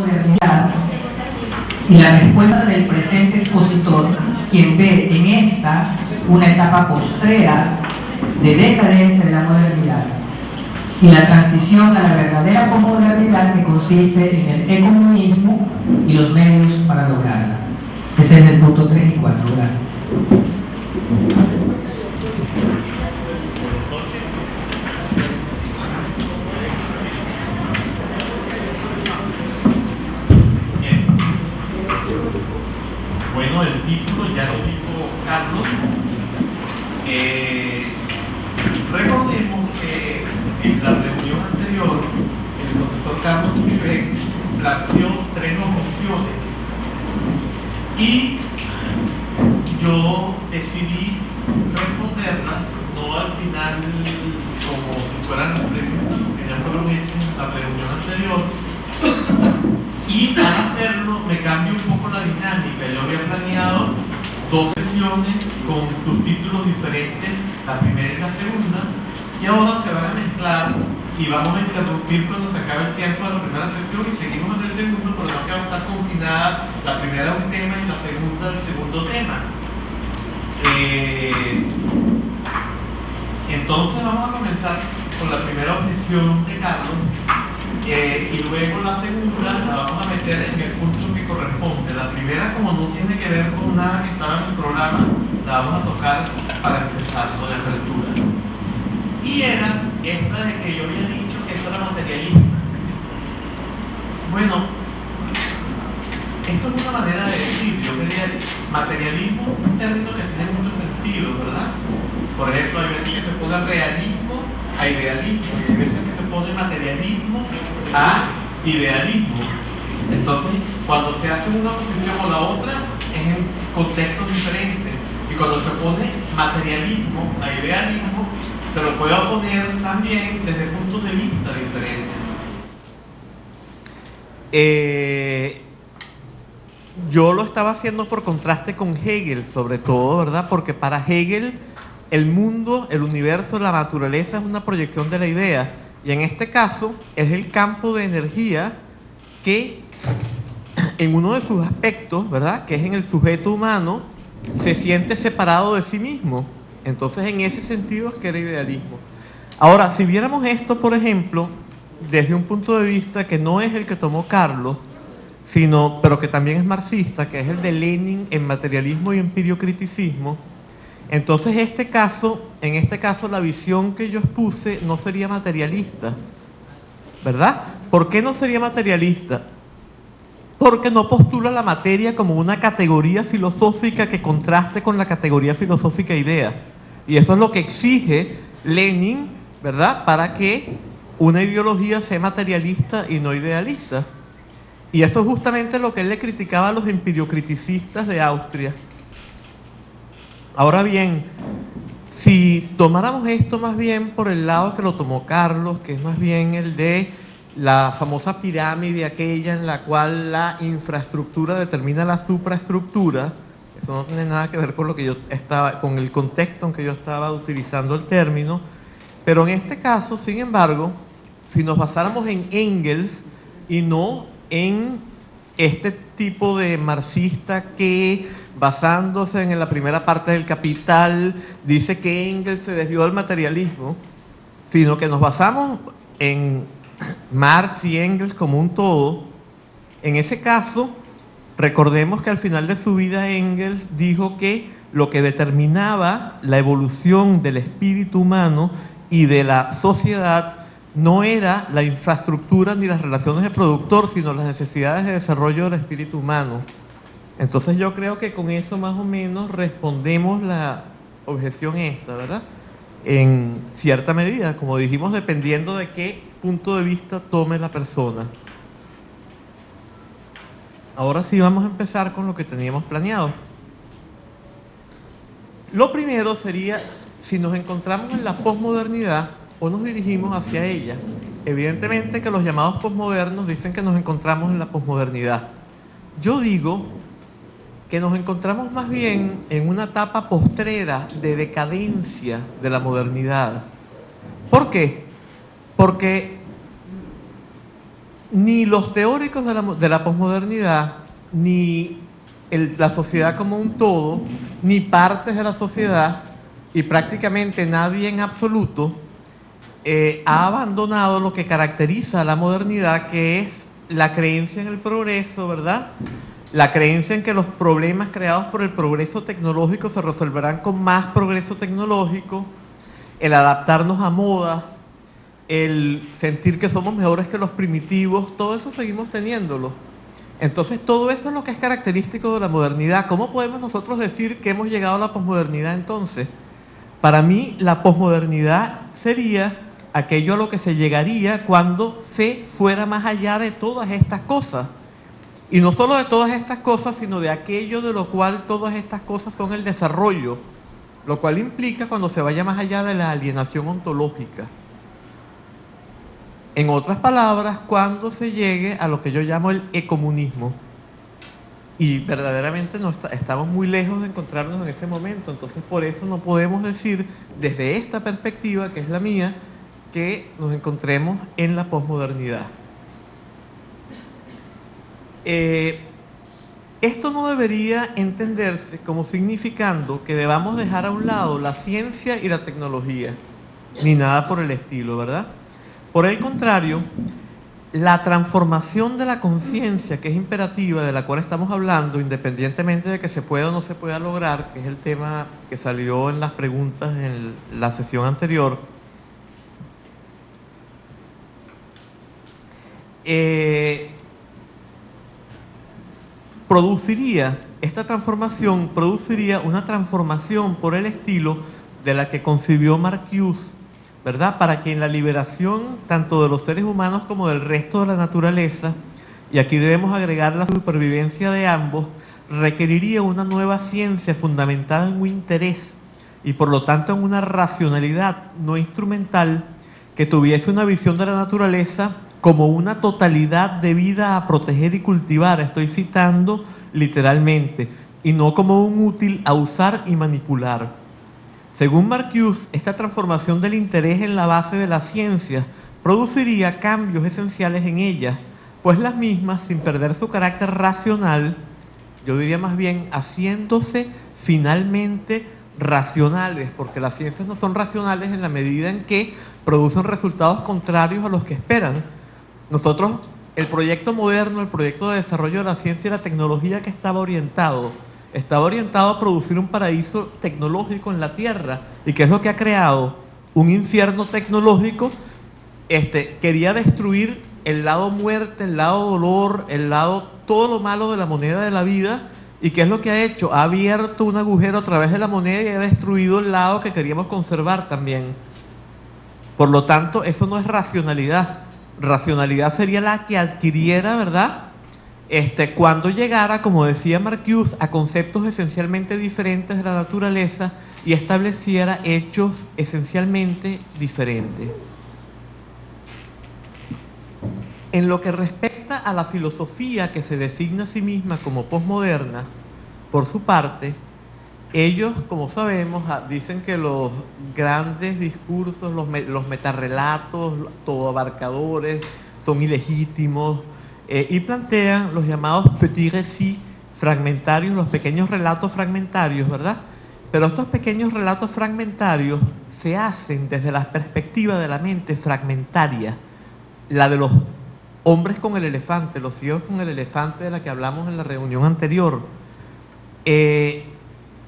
modernidad y la respuesta del presente expositor, quien ve en esta una etapa postrera de decadencia de la modernidad y la transición a la verdadera posmodernidad que consiste en el economismo y los medios para lograrla. Ese es el punto 3 y 4. Gracias. Bueno, el título ya lo dijo Carlos. Recordemos que en la reunión anterior el profesor Carlos Uribe planteó 3 opciones y yo decidí responderlas, no al final como si fueran las preguntas que ya fueron hechas en la reunión anterior. Y para hacerlo me cambio un poco la dinámica. Yo había planeado 2 sesiones con subtítulos diferentes, la primera y la segunda, y ahora se van a mezclar y vamos a interrumpir cuando se acabe el tiempo de la primera sesión y seguimos en el segundo, pero no que va a estar confinada la primera a un tema y la segunda al segundo tema. Entonces vamos a comenzar con la primera objeción de Carlos. Y luego la segunda la vamos a meter en el punto que corresponde. La primera, como no tiene que ver con nada que estaba en el programa, la vamos a tocar para empezar, lo de apertura. Y era esta de que yo había dicho que esto era materialista. Bueno, esto es una manera de decir. Yo quería materialismo, un término que tiene mucho sentido, ¿verdad? Por ejemplo, hay veces que se pone realismo a idealismo, y hay veces que se pone materialismo a idealismo. Entonces, cuando se hace una posición o la otra, es en contextos diferentes. Y cuando se pone materialismo a idealismo, se lo puede oponer también desde puntos de vista diferentes. Yo lo estaba haciendo por contraste con Hegel, sobre todo, ¿verdad? Porque para Hegel el mundo, el universo, la naturaleza es una proyección de la idea. Y en este caso es el campo de energía que en uno de sus aspectos, ¿verdad?, que es en el sujeto humano, se siente separado de sí mismo. Entonces en ese sentido es que era idealismo. Ahora, si viéramos esto, por ejemplo, desde un punto de vista que no es el que tomó Carlos, pero que también es marxista, que es el de Lenin en materialismo y empiriocriticismo, entonces en este caso la visión que yo expuse no sería materialista, ¿verdad? ¿Por qué no sería materialista? Porque no postula la materia como una categoría filosófica que contraste con la categoría filosófica idea. Y eso es lo que exige Lenin, ¿verdad?, para que una ideología sea materialista y no idealista. Y eso es justamente lo que él le criticaba a los empiriocriticistas de Austria. Ahora bien, si tomáramos esto más bien por el lado que lo tomó Carlos, que es más bien el de la famosa pirámide aquella en la cual la infraestructura determina la supraestructura, eso no tiene nada que ver con lo que con el contexto en que yo estaba utilizando el término, pero en este caso, sin embargo, si nos basáramos en Engels y no en este tipo de marxista que, basándose en la primera parte del Capital, dice que Engels se desvió del materialismo, sino que nos basamos en Marx y Engels como un todo. En ese caso, recordemos que al final de su vida Engels dijo que lo que determinaba la evolución del espíritu humano y de la sociedad no era la infraestructura ni las relaciones de productor, sino las necesidades de desarrollo del espíritu humano. Entonces yo creo que con eso más o menos respondemos la objeción esta, ¿verdad? En cierta medida, como dijimos, dependiendo de qué punto de vista tome la persona. Ahora sí vamos a empezar con lo que teníamos planeado. Lo primero sería, si nos encontramos en la posmodernidad o nos dirigimos hacia ella. Evidentemente que los llamados posmodernos dicen que nos encontramos en la posmodernidad. Yo digo que nos encontramos más bien en una etapa postrera de decadencia de la modernidad. ¿Por qué? Porque ni los teóricos de la posmodernidad, ni la sociedad como un todo, ni partes de la sociedad, y prácticamente nadie en absoluto, ha abandonado lo que caracteriza a la modernidad, que es la creencia en el progreso, ¿verdad? La creencia en que los problemas creados por el progreso tecnológico se resolverán con más progreso tecnológico, el adaptarnos a modas, el sentir que somos mejores que los primitivos, todo eso seguimos teniéndolo. Entonces todo eso es lo que es característico de la modernidad. ¿Cómo podemos nosotros decir que hemos llegado a la posmodernidad entonces? Para mí la posmodernidad sería aquello a lo que se llegaría cuando se fuera más allá de todas estas cosas. Y no solo de todas estas cosas, sino de aquello de lo cual todas estas cosas son el desarrollo, lo cual implica cuando se vaya más allá de la alienación ontológica. En otras palabras, cuando se llegue a lo que yo llamo el ecomunismo. Y verdaderamente estamos muy lejos de encontrarnos en ese momento, entonces por eso no podemos decir desde esta perspectiva, que es la mía, que nos encontremos en la posmodernidad. Esto no debería entenderse como significando que debamos dejar a un lado la ciencia y la tecnología, ni nada por el estilo, ¿verdad? Por el contrario, la transformación de la conciencia, que es imperativa, de la cual estamos hablando, independientemente de que se pueda o no se pueda lograr, que es el tema que salió en las preguntas en la sesión anterior, esta transformación produciría una transformación por el estilo de la que concibió Marcuse, ¿verdad? Para que en la liberación tanto de los seres humanos como del resto de la naturaleza, y aquí debemos agregar la supervivencia de ambos, requeriría una nueva ciencia fundamentada en un interés y por lo tanto en una racionalidad no instrumental que tuviese una visión de la naturaleza como una totalidad de vida a proteger y cultivar, estoy citando literalmente, y no como un útil a usar y manipular. Según Marcuse, esta transformación del interés en la base de la ciencia produciría cambios esenciales en ellas, pues las mismas, sin perder su carácter racional, yo diría más bien haciéndose finalmente racionales, porque las ciencias no son racionales en la medida en que producen resultados contrarios a los que esperan. Nosotros, el proyecto moderno, el proyecto de desarrollo de la ciencia y la tecnología que estaba orientado a producir un paraíso tecnológico en la Tierra. ¿Y qué es lo que ha creado? Un infierno tecnológico. Quería destruir el lado muerte, el lado dolor, el lado todo lo malo de la moneda de la vida. ¿Y qué es lo que ha hecho? Ha abierto un agujero a través de la moneda y ha destruido el lado que queríamos conservar también. Por lo tanto, eso no es racionalidad. Racionalidad sería la que adquiriera, ¿verdad? Cuando llegara, como decía Marcuse, a conceptos esencialmente diferentes de la naturaleza y estableciera hechos esencialmente diferentes. En lo que respecta a la filosofía que se designa a sí misma como posmoderna, por su parte, ellos, como sabemos, dicen que los grandes discursos, los metarrelatos, todo abarcadores, son ilegítimos, y plantean los llamados petits récits fragmentarios, los pequeños relatos fragmentarios, ¿verdad? Pero estos pequeños relatos fragmentarios se hacen desde la perspectiva de la mente fragmentaria, la de los hombres con el elefante, los ciegos con el elefante de la que hablamos en la reunión anterior.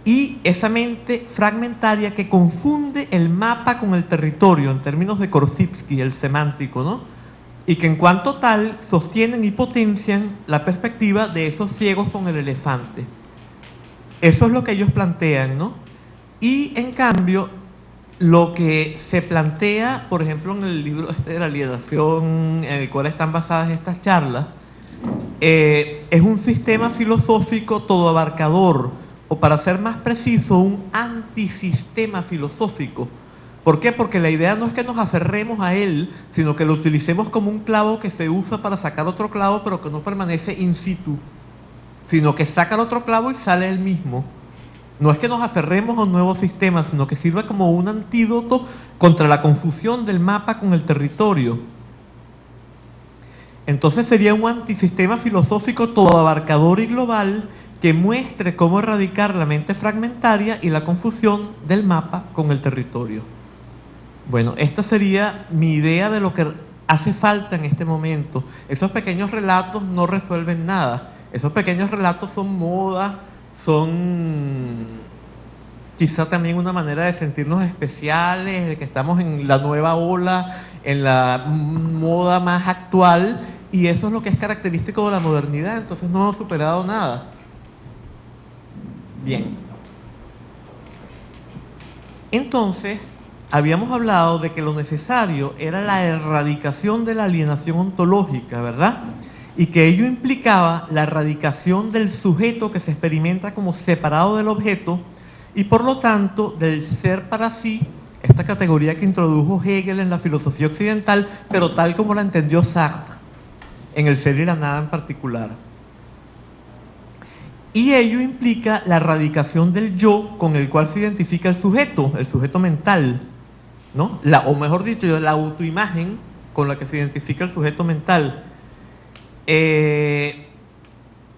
Y esa mente fragmentaria que confunde el mapa con el territorio, en términos de Korzybski, el semántico, ¿no? Y que en cuanto tal sostienen y potencian la perspectiva de esos ciegos con el elefante. Eso es lo que ellos plantean, ¿no? Y en cambio, lo que se plantea, por ejemplo, en el libro de la alienación, en el cual están basadas estas charlas, es un sistema filosófico todo abarcador, o para ser más preciso, un antisistema filosófico. ¿Por qué? Porque la idea no es que nos aferremos a él, sino que lo utilicemos como un clavo que se usa para sacar otro clavo, pero que no permanece in situ, sino que saca el otro clavo y sale el mismo. No es que nos aferremos a un nuevo sistema, sino que sirva como un antídoto contra la confusión del mapa con el territorio. Entonces sería un antisistema filosófico todo abarcador y global que muestre cómo erradicar la mente fragmentaria y la confusión del mapa con el territorio. Bueno, esta sería mi idea de lo que hace falta en este momento. Esos pequeños relatos no resuelven nada. Esos pequeños relatos son moda, son quizá también una manera de sentirnos especiales, de que estamos en la nueva ola, en la moda más actual, y eso es lo que es característico de la modernidad, entonces no hemos superado nada. Bien. Entonces, habíamos hablado de que lo necesario era la erradicación de la alienación ontológica, ¿verdad? Y que ello implicaba la erradicación del sujeto que se experimenta como separado del objeto y por lo tanto del ser para sí, esta categoría que introdujo Hegel en la filosofía occidental, pero tal como la entendió Sartre, en el ser y la nada en particular. Y ello implica la erradicación del yo con el cual se identifica el sujeto mental, ¿no? O mejor dicho, la autoimagen con la que se identifica el sujeto mental.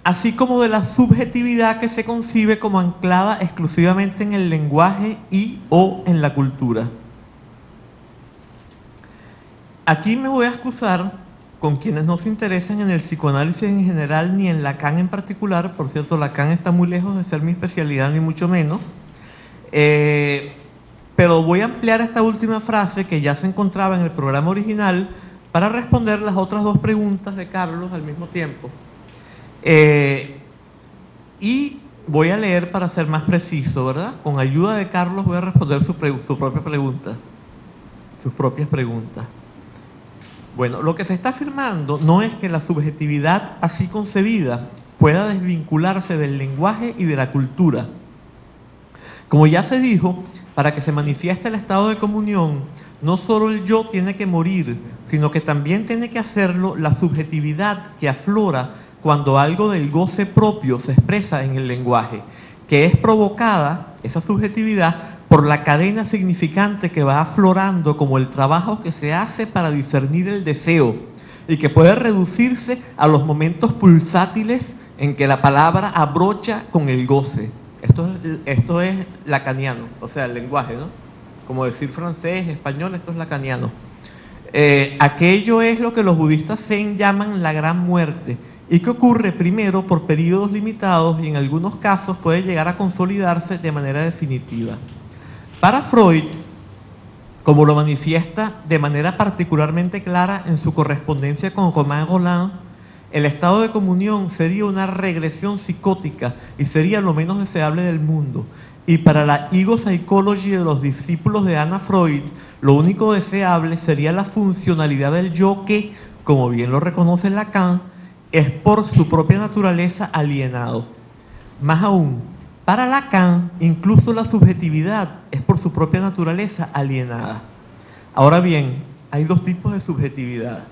Así como de la subjetividad que se concibe como anclada exclusivamente en el lenguaje y o en la cultura. Aquí me voy a excusar con quienes no se interesan en el psicoanálisis en general ni en Lacan en particular. Por cierto, Lacan está muy lejos de ser mi especialidad, ni mucho menos. Pero voy a ampliar esta última frase que ya se encontraba en el programa original para responder las otras dos preguntas de Carlos al mismo tiempo. Y voy a leer para ser más preciso, ¿verdad? Con ayuda de Carlos voy a responder su propia pregunta, sus propias preguntas. Bueno, lo que se está afirmando no es que la subjetividad así concebida pueda desvincularse del lenguaje y de la cultura. Como ya se dijo, para que se manifieste el estado de comunión, no solo el yo tiene que morir, sino que también tiene que hacerlo la subjetividad que aflora cuando algo del goce propio se expresa en el lenguaje, que es provocada, esa subjetividad, por la cadena significante que va aflorando como el trabajo que se hace para discernir el deseo y que puede reducirse a los momentos pulsátiles en que la palabra abrocha con el goce. Esto es lacaniano, o sea, el lenguaje, ¿no? Como decir francés, español, esto es lacaniano. Aquello es lo que los budistas zen llaman la gran muerte, y que ocurre primero por periodos limitados y en algunos casos puede llegar a consolidarse de manera definitiva. Para Freud, como lo manifiesta de manera particularmente clara en su correspondencia con Romain Rolland, el estado de comunión sería una regresión psicótica y sería lo menos deseable del mundo. Y para la ego psychology de los discípulos de Anna Freud, lo único deseable sería la funcionalidad del yo que, como bien lo reconoce Lacan, es por su propia naturaleza alienado. Más aún, para Lacan, incluso la subjetividad es por su propia naturaleza alienada. Ahora bien, hay dos tipos de subjetividad.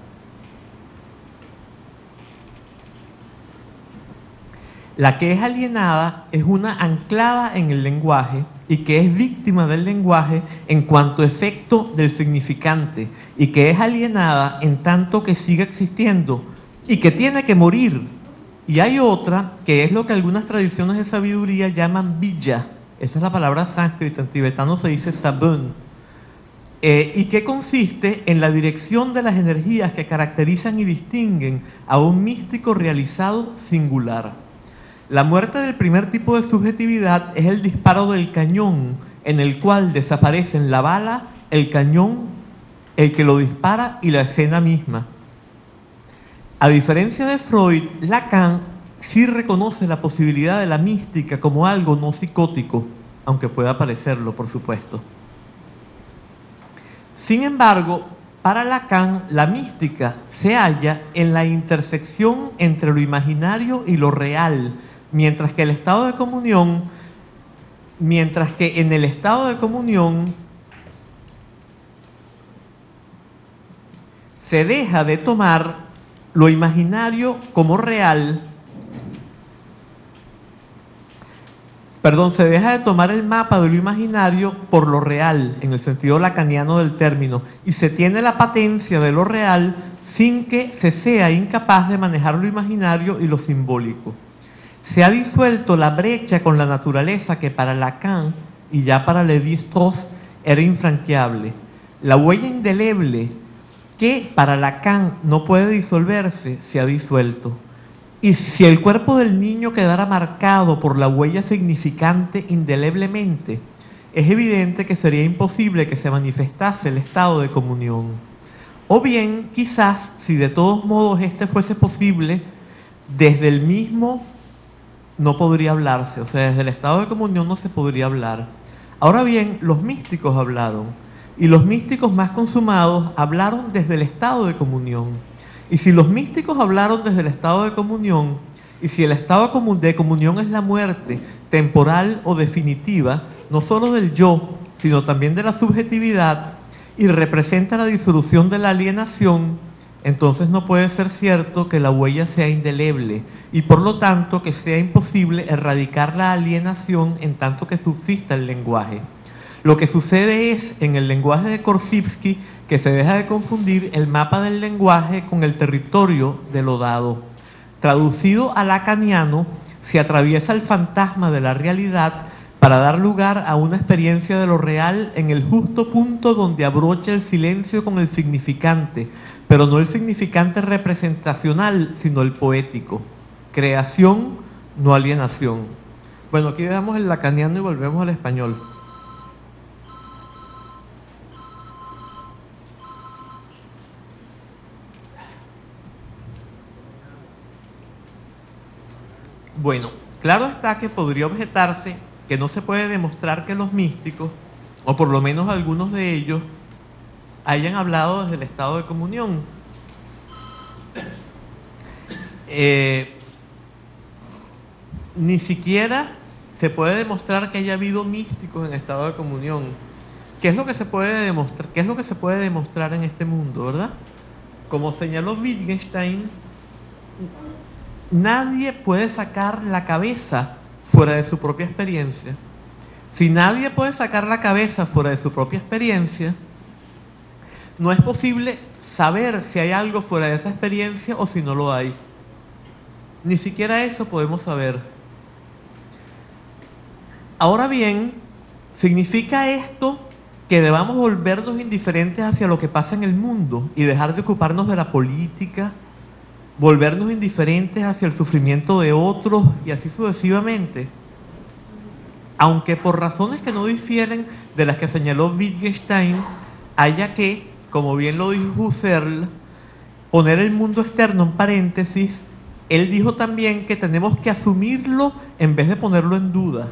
La que es alienada es una anclada en el lenguaje y que es víctima del lenguaje en cuanto efecto del significante y que es alienada en tanto que siga existiendo y que tiene que morir. Y hay otra que es lo que algunas tradiciones de sabiduría llaman vijja, esa es la palabra sánscrita, en tibetano se dice sabun, y que consiste en la dirección de las energías que caracterizan y distinguen a un místico realizado singular. La muerte del primer tipo de subjetividad es el disparo del cañón, en el cual desaparecen la bala, el cañón, el que lo dispara y la escena misma. A diferencia de Freud, Lacan sí reconoce la posibilidad de la mística como algo no psicótico, aunque pueda parecerlo, por supuesto. Sin embargo, para Lacan, la mística se halla en la intersección entre lo imaginario y lo real, mientras que en el estado de comunión se deja de tomar lo imaginario como real, se deja de tomar el mapa de lo imaginario por lo real, en el sentido lacaniano del término, y se tiene la patencia de lo real sin que se sea incapaz de manejar lo imaginario y lo simbólico. Se ha disuelto la brecha con la naturaleza que para Lacan y ya para Lévi-Strauss era infranqueable. La huella indeleble que para Lacan no puede disolverse se ha disuelto. Y si el cuerpo del niño quedara marcado por la huella significante indeleblemente, es evidente que sería imposible que se manifestase el estado de comunión. O bien, quizás, si de todos modos este fuese posible, desde el mismo no podría hablarse, o sea, desde el estado de comunión no se podría hablar. Ahora bien, los místicos hablaron, y los místicos más consumados hablaron desde el estado de comunión. Y si los místicos hablaron desde el estado de comunión, y si el estado de comunión es la muerte, temporal o definitiva, no solo del yo, sino también de la subjetividad, y representa la disolución de la alienación, entonces no puede ser cierto que la huella sea indeleble y por lo tanto que sea imposible erradicar la alienación en tanto que subsista el lenguaje. Lo que sucede es, en el lenguaje de Korzybski, que se deja de confundir el mapa del lenguaje con el territorio de lo dado. Traducido a lacaniano, se atraviesa el fantasma de la realidad para dar lugar a una experiencia de lo real en el justo punto donde abrocha el silencio con el significante, pero no el significante representacional, sino el poético. Creación, no alienación. Bueno, aquí dejamos el lacaniano y volvemos al español. Bueno, claro está que podría objetarse que no se puede demostrar que los místicos, o por lo menos algunos de ellos, hayan hablado desde el estado de comunión. Ni siquiera se puede demostrar que haya habido místicos en estado de comunión. ¿Qué es lo que se puede demostrar? ¿Qué es lo que se puede demostrar en este mundo, verdad? Como señaló Wittgenstein, nadie puede sacar la cabeza fuera de su propia experiencia. Si nadie puede sacar la cabeza fuera de su propia experiencia, no es posible saber si hay algo fuera de esa experiencia o si no lo hay. Ni siquiera eso podemos saber. Ahora bien, ¿significa esto que debamos volvernos indiferentes hacia lo que pasa en el mundo y dejar de ocuparnos de la política, volvernos indiferentes hacia el sufrimiento de otros y así sucesivamente? Aunque por razones que no difieren de las que señaló Wittgenstein, haya que, como bien lo dijo Husserl, poner el mundo externo en paréntesis, él dijo también que tenemos que asumirlo en vez de ponerlo en duda.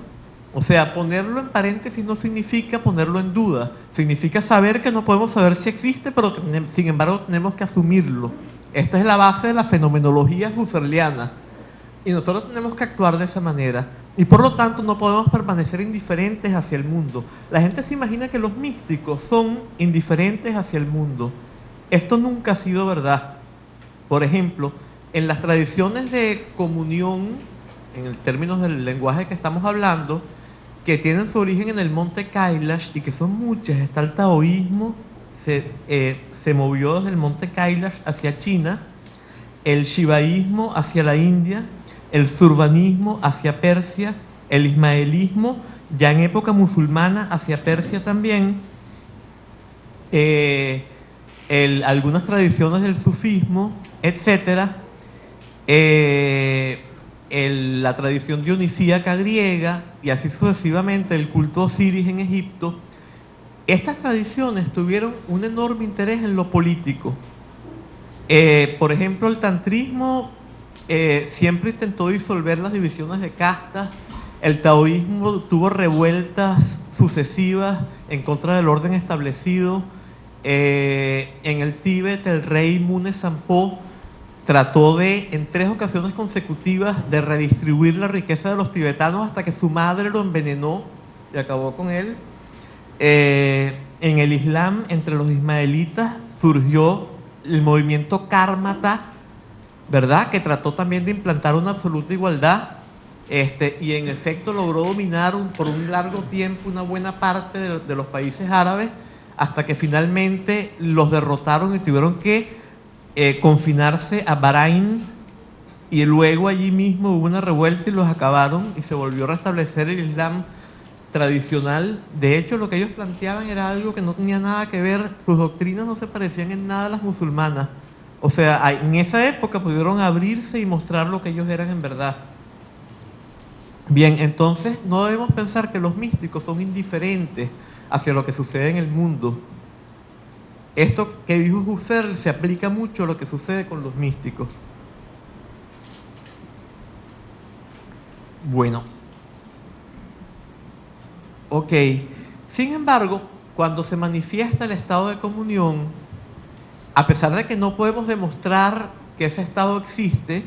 O sea, ponerlo en paréntesis no significa ponerlo en duda, significa saber que no podemos saber si existe, pero sin embargo tenemos que asumirlo. Esta es la base de la fenomenología husserliana y nosotros tenemos que actuar de esa manera. Y por lo tanto no podemos permanecer indiferentes hacia el mundo. La gente se imagina que los místicos son indiferentes hacia el mundo. Esto nunca ha sido verdad. Por ejemplo, en las tradiciones de comunión, en el términos del lenguaje que estamos hablando, que tienen su origen en el monte Kailash y que son muchas, está el taoísmo, se movió desde el monte Kailash hacia China, el shivaísmo hacia la India, el surbanismo hacia Persia, el ismaelismo ya en época musulmana hacia Persia también, algunas tradiciones del sufismo, etcétera, la tradición dionisíaca griega y así sucesivamente, el culto Osiris en Egipto. Estas tradiciones tuvieron un enorme interés en lo político. Por ejemplo, el tantrismo siempre intentó disolver las divisiones de castas. El taoísmo tuvo revueltas sucesivas en contra del orden establecido. En el Tíbet, el rey Mune Sampo trató en 3 ocasiones consecutivas de redistribuir la riqueza de los tibetanos hasta que su madre lo envenenó y acabó con él. En el Islam, entre los ismaelitas, surgió el movimiento Karmata, ¿verdad?, que trató también de implantar una absoluta igualdad, y en efecto logró dominar por un largo tiempo una buena parte de los países árabes, hasta que finalmente los derrotaron y tuvieron que confinarse a Bahrein, y luego allí mismo hubo una revuelta y los acabaron y se volvió a restablecer el Islam tradicional. De hecho, lo que ellos planteaban era algo que no tenía nada que ver, sus doctrinas no se parecían en nada a las musulmanas. O sea, en esa época pudieron abrirse y mostrar lo que ellos eran en verdad. Bien, entonces no debemos pensar que los místicos son indiferentes hacia lo que sucede en el mundo. Esto que dijo Husserl se aplica mucho a lo que sucede con los místicos. Bueno, ok. Sin embargo, cuando se manifiesta el estado de comunión, a pesar de que no podemos demostrar que ese estado existe,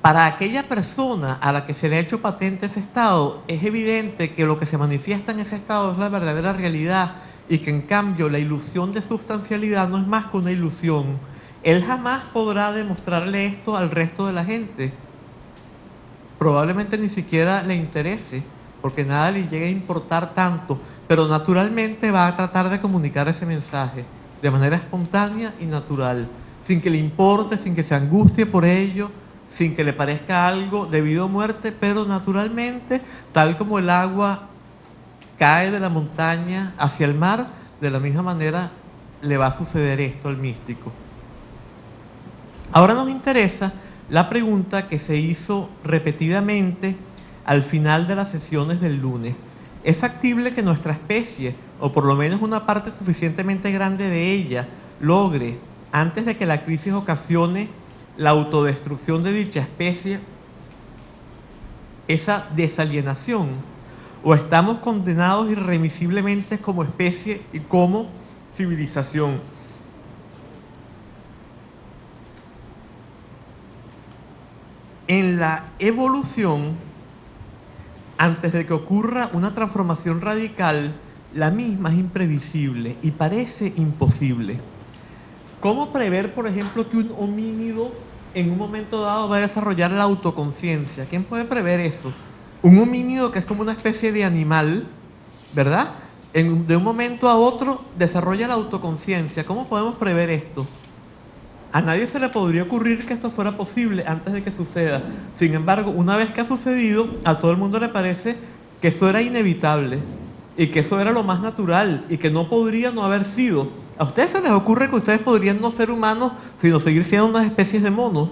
para aquella persona a la que se le ha hecho patente ese estado, es evidente que lo que se manifiesta en ese estado es la verdadera realidad y que en cambio la ilusión de sustancialidad no es más que una ilusión. Él jamás podrá demostrarle esto al resto de la gente. Probablemente ni siquiera le interese, porque nada le llegue a importar tanto, pero naturalmente va a tratar de comunicar ese mensaje de manera espontánea y natural, sin que le importe, sin que se angustie por ello, sin que le parezca algo debido a muerte, pero naturalmente, tal como el agua cae de la montaña hacia el mar, de la misma manera le va a suceder esto al místico. Ahora nos interesa la pregunta que se hizo repetidamente al final de las sesiones del lunes. ¿Es factible que nuestra especie, o por lo menos una parte suficientemente grande de ella, logre, antes de que la crisis ocasione la autodestrucción de dicha especie, esa desalienación? ¿O estamos condenados irremisiblemente como especie y como civilización? En la evolución, antes de que ocurra una transformación radical, la misma es imprevisible y parece imposible. ¿Cómo prever, por ejemplo, que un homínido en un momento dado va a desarrollar la autoconciencia? ¿Quién puede prever eso? Un homínido que es como una especie de animal, ¿verdad? De un momento a otro desarrolla la autoconciencia. ¿Cómo podemos prever esto? A nadie se le podría ocurrir que esto fuera posible antes de que suceda. Sin embargo, una vez que ha sucedido, a todo el mundo le parece que eso era inevitable y que eso era lo más natural y que no podría no haber sido. ¿A ustedes se les ocurre que ustedes podrían no ser humanos, sino seguir siendo unas especies de monos?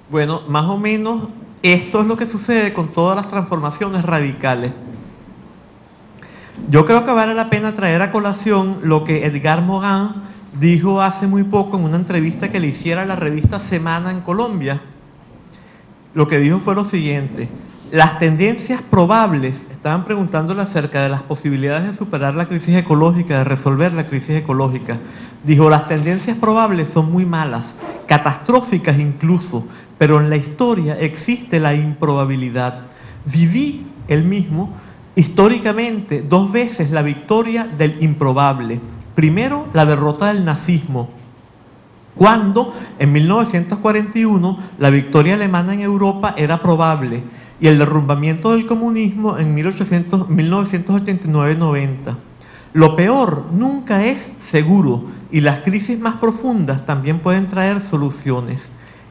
Bueno, más o menos esto es lo que sucede con todas las transformaciones radicales. Yo creo que vale la pena traer a colación lo que Edgar Morin dijo hace muy poco en una entrevista que le hiciera a la revista Semana en Colombia. Lo que dijo fue lo siguiente: las tendencias probables, estaban preguntándole acerca de las posibilidades de superar la crisis ecológica, de resolver la crisis ecológica. Dijo, las tendencias probables son muy malas, catastróficas incluso, pero en la historia existe la improbabilidad. Viví él mismo históricamente 2 veces la victoria del improbable. Primero, la derrota del nazismo, cuando en 1941 la victoria alemana en Europa era probable, y el derrumbamiento del comunismo en 1989-90. Lo peor nunca es seguro, y las crisis más profundas también pueden traer soluciones.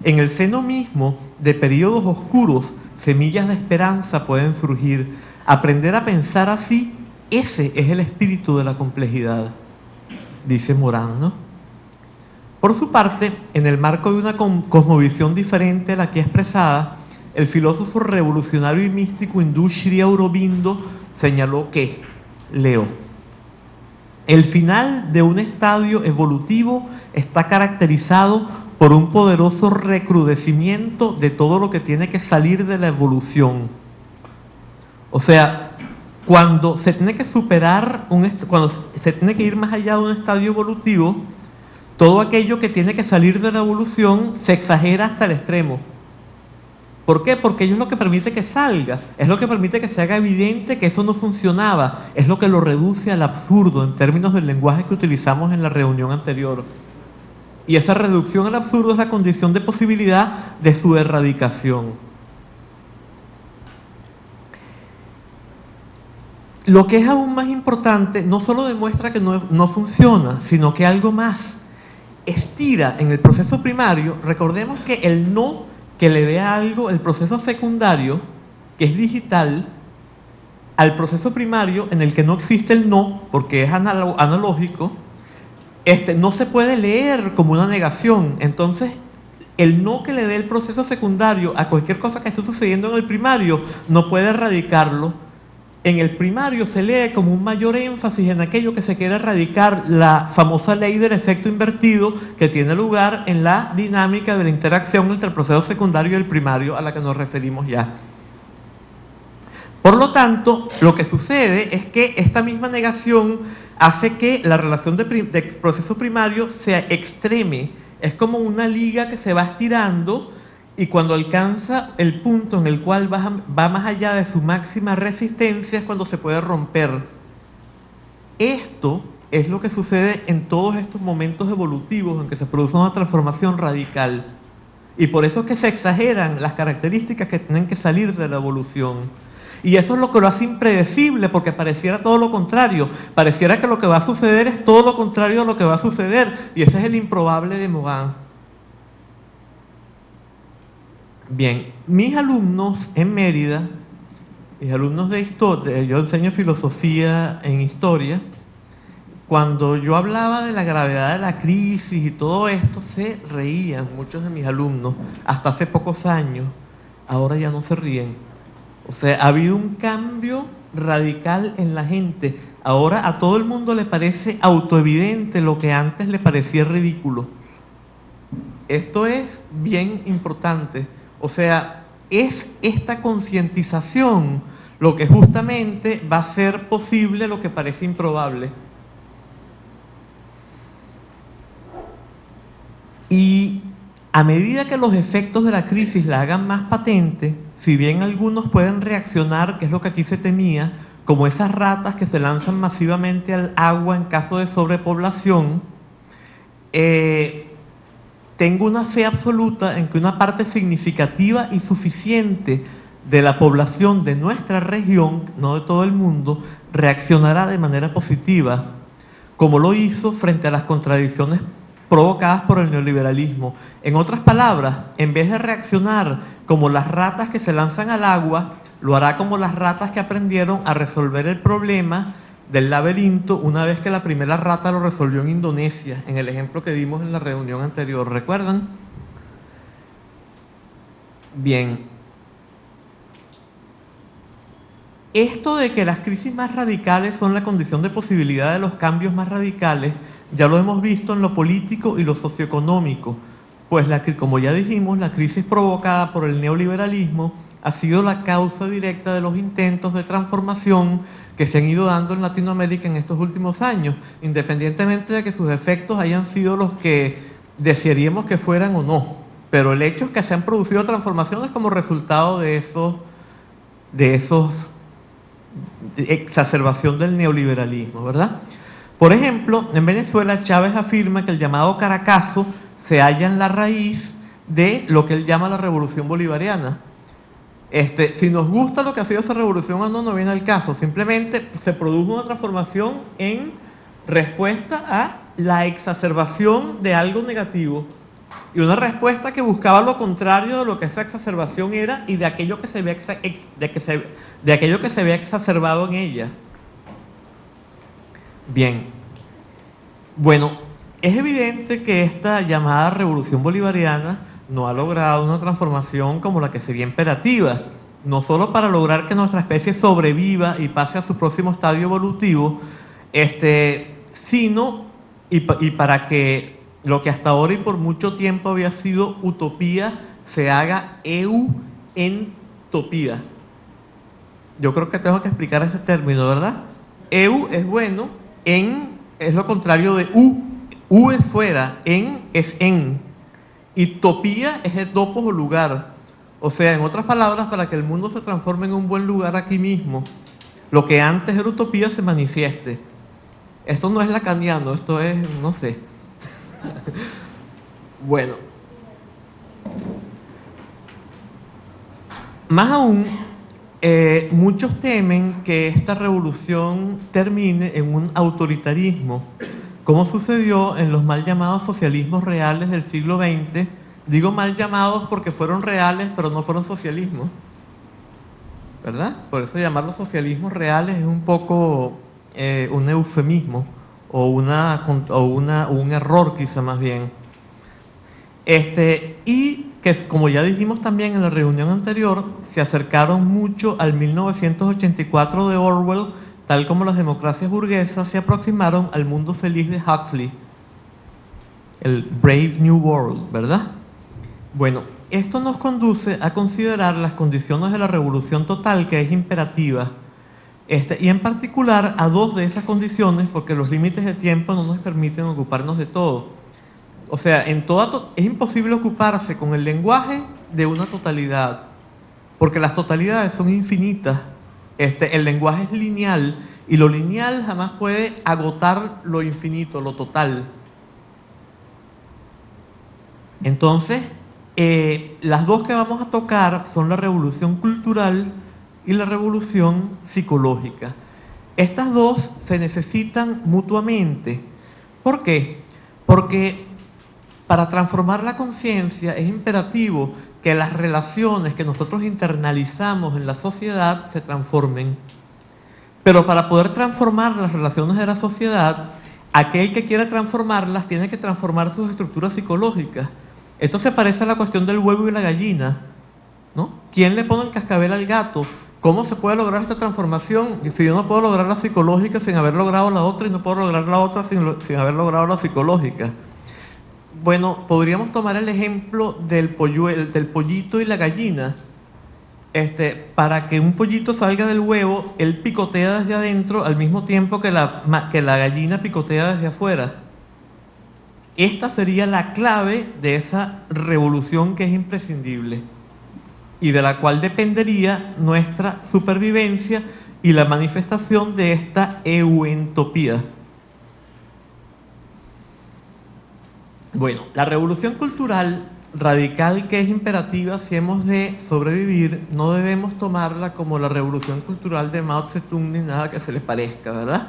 En el seno mismo de periodos oscuros, semillas de esperanza pueden surgir. Aprender a pensar así, ese es el espíritu de la complejidad, dice Morin, ¿no? Por su parte, en el marco de una cosmovisión diferente a la que expresada, el filósofo revolucionario y místico hindú Sri Aurobindo señaló que, leo, el final de un estadio evolutivo está caracterizado por un poderoso recrudecimiento de todo lo que tiene que salir de la evolución. O sea, cuando se tiene que superar, cuando se tiene que ir más allá de un estadio evolutivo, todo aquello que tiene que salir de la evolución se exagera hasta el extremo. ¿Por qué? Porque ello es lo que permite que salga, es lo que permite que se haga evidente que eso no funcionaba, es lo que lo reduce al absurdo en términos del lenguaje que utilizamos en la reunión anterior. Y esa reducción al absurdo es la condición de posibilidad de su erradicación. Lo que es aún más importante, no solo demuestra que no funciona, sino que algo más. estira en el proceso primario, recordemos que el no que le dé a algo el proceso secundario, que es digital, al proceso primario en el que no existe el no, porque es analógico, no se puede leer como una negación. Entonces, el no que le dé el proceso secundario a cualquier cosa que esté sucediendo en el primario no puede erradicarlo. En el primario se lee como un mayor énfasis en aquello que se quiere erradicar, la famosa ley del efecto invertido que tiene lugar en la dinámica de la interacción entre el proceso secundario y el primario a la que nos referimos ya. Por lo tanto, lo que sucede es que esta misma negación hace que la relación de proceso primario se extreme. Es como una liga que se va estirando y cuando alcanza el punto en el cual va más allá de su máxima resistencia es cuando se puede romper. Esto es lo que sucede en todos estos momentos evolutivos en que se produce una transformación radical. Y por eso es que se exageran las características que tienen que salir de la evolución. Y eso es lo que lo hace impredecible, porque pareciera todo lo contrario. Pareciera que lo que va a suceder es todo lo contrario a lo que va a suceder. Y ese es el improbable de Morin. Bien, mis alumnos en Mérida, mis alumnos de historia, yo enseño filosofía en historia, cuando yo hablaba de la gravedad de la crisis y todo esto, se reían muchos de mis alumnos, hasta hace pocos años. Ahora ya no se ríen. O sea, ha habido un cambio radical en la gente. Ahora a todo el mundo le parece autoevidente lo que antes le parecía ridículo. Esto es bien importante. O sea, es esta concientización lo que justamente va a hacer posible lo que parece improbable. Y a medida que los efectos de la crisis la hagan más patente, si bien algunos pueden reaccionar, que es lo que aquí se temía, como esas ratas que se lanzan masivamente al agua en caso de sobrepoblación, tengo una fe absoluta en que una parte significativa y suficiente de la población de nuestra región, no de todo el mundo, reaccionará de manera positiva, como lo hizo frente a las contradicciones provocadas por el neoliberalismo. En otras palabras, en vez de reaccionar como las ratas que se lanzan al agua, lo hará como las ratas que aprendieron a resolver el problema del laberinto una vez que la primera rata lo resolvió en Indonesia, en el ejemplo que dimos en la reunión anterior, ¿recuerdan? Bien. Esto de que las crisis más radicales son la condición de posibilidad de los cambios más radicales, ya lo hemos visto en lo político y lo socioeconómico, pues como ya dijimos, la crisis provocada por el neoliberalismo ha sido la causa directa de los intentos de transformación que se han ido dando en Latinoamérica en estos últimos años, independientemente de que sus efectos hayan sido los que desearíamos que fueran o no. Pero el hecho es que se han producido transformaciones como resultado de esos exacerbación del neoliberalismo, ¿verdad? Por ejemplo, en Venezuela Chávez afirma que el llamado Caracazo se halla en la raíz de lo que él llama la revolución bolivariana. Si nos gusta lo que ha sido esa revolución o no, no viene al caso. Simplemente se produjo una transformación en respuesta a la exacerbación de algo negativo. Y una respuesta que buscaba lo contrario de lo que esa exacerbación era y de aquello que se había exacerbado en ella. Bien. Bueno, es evidente que esta llamada revolución bolivariana no ha logrado una transformación como la que sería imperativa, no solo para lograr que nuestra especie sobreviva y pase a su próximo estadio evolutivo, sino y para que lo que hasta ahora y por mucho tiempo había sido utopía se haga entopía. Yo creo que tengo que explicar ese término, ¿verdad? Es bueno, es lo contrario de u es fuera, en es en. Y topía es el topos o lugar. O sea, en otras palabras, para que el mundo se transforme en un buen lugar aquí mismo, lo que antes era utopía se manifieste. Esto no es lacaniano, esto es, no sé. Bueno. Más aún, muchos temen que esta revolución termine en un autoritarismo, como sucedió en los mal llamados socialismos reales del siglo XX. Digo mal llamados porque fueron reales, pero no fueron socialismos, ¿verdad? Por eso llamarlos socialismos reales es un poco un eufemismo o un error quizá más bien. Y que, como ya dijimos también en la reunión anterior, se acercaron mucho al 1984 de Orwell, tal como las democracias burguesas se aproximaron al mundo feliz de Huxley, el Brave New World, ¿verdad? Bueno, esto nos conduce a considerar las condiciones de la revolución total, que es imperativa, y en particular a dos de esas condiciones, porque los límites de tiempo no nos permiten ocuparnos de todo. O sea, es imposible ocuparse con el lenguaje de una totalidad, porque las totalidades son infinitas. El lenguaje es lineal, y lo lineal jamás puede agotar lo infinito, lo total. Entonces, las dos que vamos a tocar son la revolución cultural y la revolución psicológica. Estas dos se necesitan mutuamente. ¿Por qué? Porque para transformar la conciencia es imperativo que las relaciones que nosotros internalizamos en la sociedad se transformen. Pero para poder transformar las relaciones de la sociedad, aquel que quiera transformarlas tiene que transformar sus estructuras psicológicas. Esto se parece a la cuestión del huevo y la gallina, ¿no? ¿Quién le pone el cascabel al gato? ¿Cómo se puede lograr esta transformación? Y si yo no puedo lograr la psicológica sin haber logrado la otra, y no puedo lograr la otra sin haber logrado la psicológica. Bueno, podríamos tomar el ejemplo del pollito y la gallina. Para que un pollito salga del huevo, él picotea desde adentro al mismo tiempo que la gallina picotea desde afuera. Esta sería la clave de esa revolución que es imprescindible y de la cual dependería nuestra supervivencia y la manifestación de esta euentopía. Bueno, la revolución cultural radical, que es imperativa si hemos de sobrevivir, no debemos tomarla como la revolución cultural de Mao Zedong ni nada que se le parezca, ¿verdad?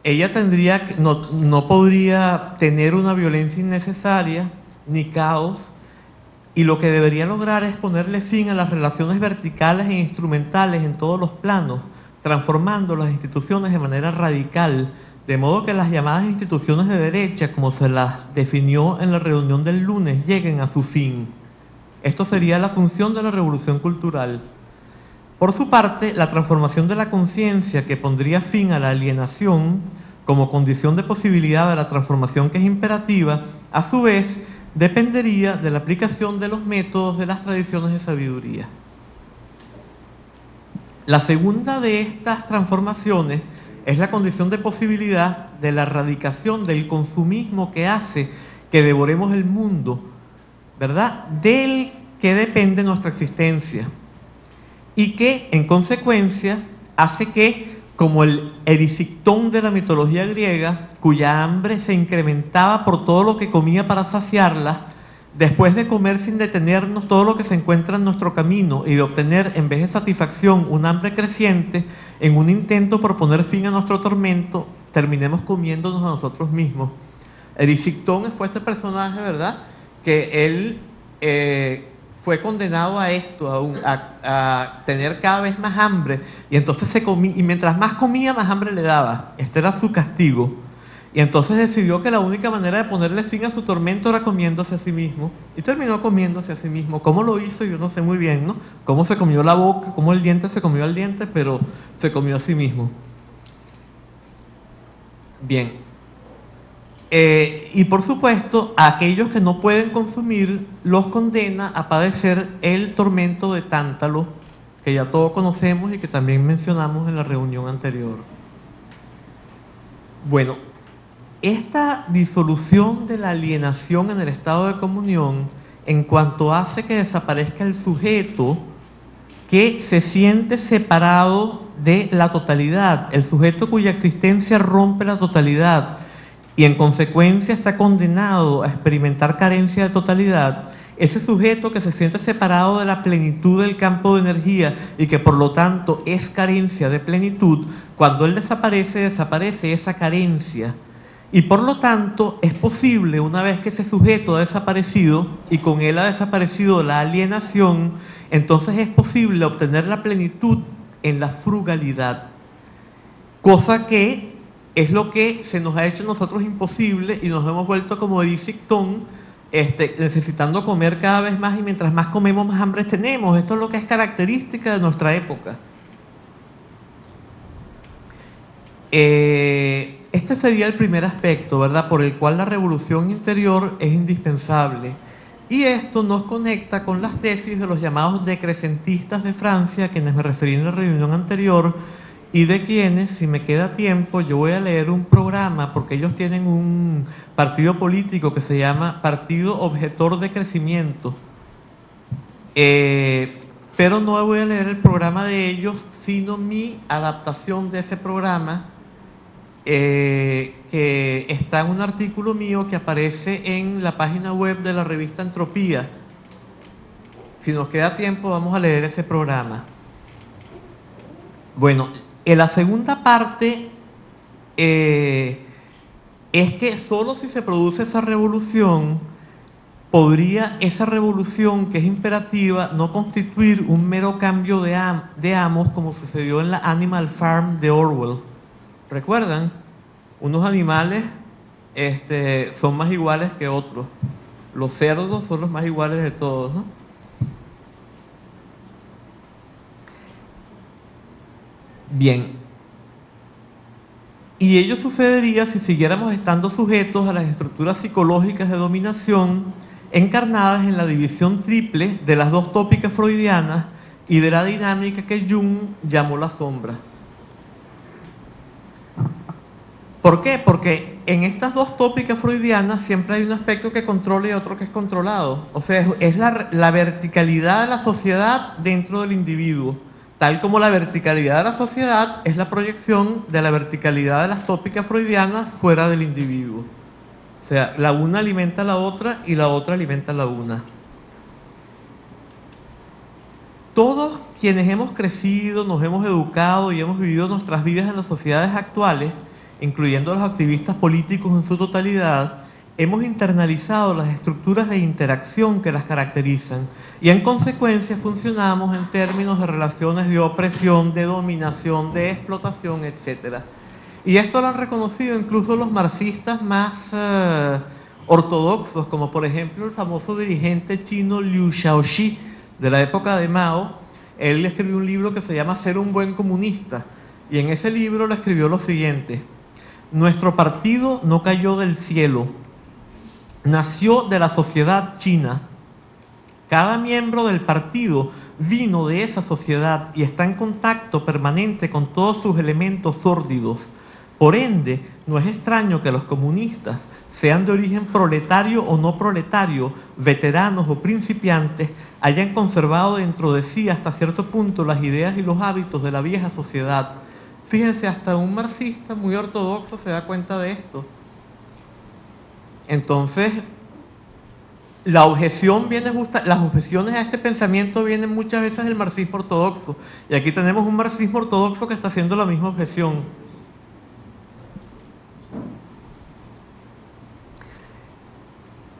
Ella no podría tener una violencia innecesaria ni caos, y lo que debería lograr es ponerle fin a las relaciones verticales e instrumentales en todos los planos, transformando las instituciones de manera radical, de modo que las llamadas instituciones de derecha, como se las definió en la reunión del lunes, lleguen a su fin. Esto sería la función de la revolución cultural. Por su parte, la transformación de la conciencia, que pondría fin a la alienación como condición de posibilidad de la transformación que es imperativa, a su vez, dependería de la aplicación de los métodos de las tradiciones de sabiduría. La segunda de estas transformaciones es la condición de posibilidad de la erradicación del consumismo que hace que devoremos el mundo, ¿verdad?, del que depende nuestra existencia, y que, en consecuencia, hace que, como el Erisictón de la mitología griega, cuya hambre se incrementaba por todo lo que comía para saciarla, después de comer sin detenernos todo lo que se encuentra en nuestro camino y de obtener, en vez de satisfacción, un hambre creciente, en un intento por poner fin a nuestro tormento, terminemos comiéndonos a nosotros mismos. Erisictón fue este personaje, ¿verdad?, que él fue condenado a esto, a tener cada vez más hambre, y entonces y mientras más comía, más hambre le daba. Este era su castigo. Y entonces decidió que la única manera de ponerle fin a su tormento era comiéndose a sí mismo, y terminó comiéndose a sí mismo. ¿Cómo lo hizo? Yo no sé muy bien, ¿no? Cómo se comió la boca, cómo el diente se comió al diente, pero se comió a sí mismo. Bien. Y por supuesto, a aquellos que no pueden consumir, los condena a padecer el tormento de Tántalo, que ya todos conocemos y que también mencionamos en la reunión anterior. Bueno, esta disolución de la alienación en el estado de comunión, en cuanto hace que desaparezca el sujeto que se siente separado de la totalidad, el sujeto cuya existencia rompe la totalidad y en consecuencia está condenado a experimentar carencia de totalidad, ese sujeto que se siente separado de la plenitud del campo de energía y que por lo tanto es carencia de plenitud, cuando él desaparece, desaparece esa carencia. Y por lo tanto es posible, una vez que ese sujeto ha desaparecido y con él ha desaparecido la alienación, entonces es posible obtener la plenitud en la frugalidad. Cosa que es lo que se nos ha hecho a nosotros imposible y nos hemos vuelto, como dice Ictón, necesitando comer cada vez más, y mientras más comemos más hambre tenemos. Esto es lo que es característica de nuestra época. Este sería el primer aspecto, ¿verdad?, por el cual la revolución interior es indispensable. Y esto nos conecta con las tesis de los llamados decrecentistas de Francia, a quienes me referí en la reunión anterior, y de quienes, si me queda tiempo, yo voy a leer un programa, porque ellos tienen un partido político que se llama Partido Objetor de Crecimiento. Pero no voy a leer el programa de ellos, sino mi adaptación de ese programa, que está en un artículo mío que aparece en la página web de la revista Entropía. Si nos queda tiempo, vamos a leer ese programa. Bueno, en la segunda parte es que solo si se produce esa revolución, podría esa revolución, que es imperativa, no constituir un mero cambio de amos, como sucedió en la Animal Farm de Orwell. ¿Recuerdan? Unos animales son más iguales que otros. Los cerdos son los más iguales de todos, ¿no? Bien. Y ello sucedería si siguiéramos estando sujetos a las estructuras psicológicas de dominación encarnadas en la división triple de las dos tópicas freudianas y de la dinámica que Jung llamó la sombra. ¿Por qué? Porque en estas dos tópicas freudianas siempre hay un aspecto que controla y otro que es controlado. O sea, es la verticalidad de la sociedad dentro del individuo, tal como la verticalidad de la sociedad es la proyección de la verticalidad de las tópicas freudianas fuera del individuo. O sea, la una alimenta a la otra y la otra alimenta a la una. Todos quienes hemos crecido, nos hemos educado y hemos vivido nuestras vidas en las sociedades actuales, incluyendo a los activistas políticos en su totalidad, hemos internalizado las estructuras de interacción que las caracterizan y en consecuencia funcionamos en términos de relaciones de opresión, de dominación, de explotación, etc. Y esto lo han reconocido incluso los marxistas más ortodoxos, como por ejemplo el famoso dirigente chino Liu Shaoxi de la época de Mao. Él escribió un libro que se llama Ser un buen comunista, y en ese libro le escribió lo siguiente: nuestro partido no cayó del cielo, nació de la sociedad china. Cada miembro del partido vino de esa sociedad y está en contacto permanente con todos sus elementos sórdidos. Por ende, no es extraño que los comunistas, sean de origen proletario o no proletario, veteranos o principiantes, hayan conservado dentro de sí hasta cierto punto las ideas y los hábitos de la vieja sociedad. Fíjense, hasta un marxista muy ortodoxo se da cuenta de esto. Entonces, la objeción viene las objeciones a este pensamiento vienen muchas veces del marxismo ortodoxo. Y aquí tenemos un marxismo ortodoxo que está haciendo la misma objeción.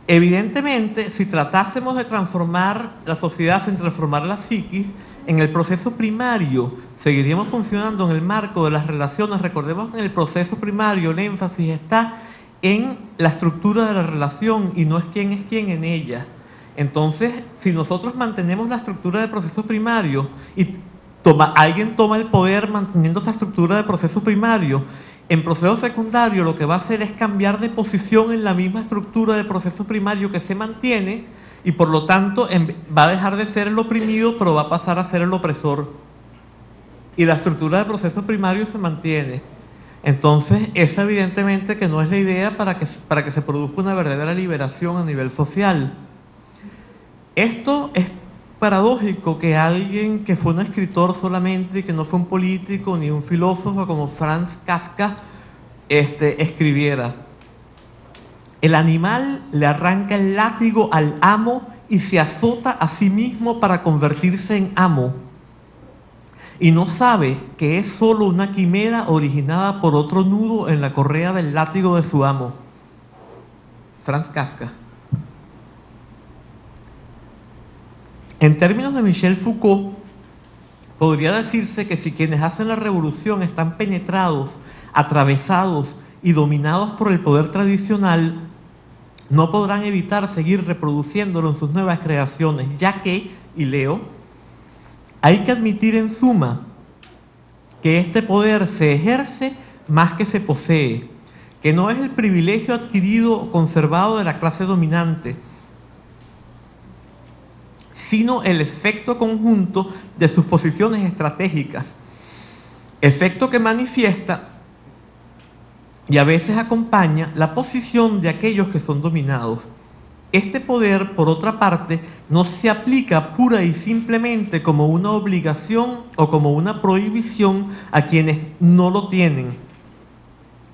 Evidentemente, si tratásemos de transformar la sociedad sin transformar la psiquis, en el proceso primario seguiríamos funcionando en el marco de las relaciones. Recordemos que en el proceso primario el énfasis está en la estructura de la relación y no es quién en ella. Entonces, si nosotros mantenemos la estructura del proceso primario y alguien toma el poder manteniendo esa estructura de proceso primario, en proceso secundario lo que va a hacer es cambiar de posición en la misma estructura del proceso primario que se mantiene, y por lo tanto va a dejar de ser el oprimido, pero va a pasar a ser el opresor. Y la estructura del proceso primario se mantiene. Entonces, esa evidentemente que no es la idea para que se produzca una verdadera liberación a nivel social. Esto es paradójico, que alguien que fue un escritor solamente y que no fue un político ni un filósofo como Franz Kafka escribiera: el animal le arranca el látigo al amo y se azota a sí mismo para convertirse en amo, y no sabe que es solo una quimera originada por otro nudo en la correa del látigo de su amo. Franz Kafka. En términos de Michel Foucault, podría decirse que si quienes hacen la revolución están penetrados, atravesados y dominados por el poder tradicional, no podrán evitar seguir reproduciéndolo en sus nuevas creaciones, ya que, y leo, hay que admitir en suma que este poder se ejerce más que se posee, que no es el privilegio adquirido o conservado de la clase dominante, sino el efecto conjunto de sus posiciones estratégicas, efecto que manifiesta y a veces acompaña la posición de aquellos que son dominados. Este poder, por otra parte, no se aplica pura y simplemente como una obligación o como una prohibición a quienes no lo tienen.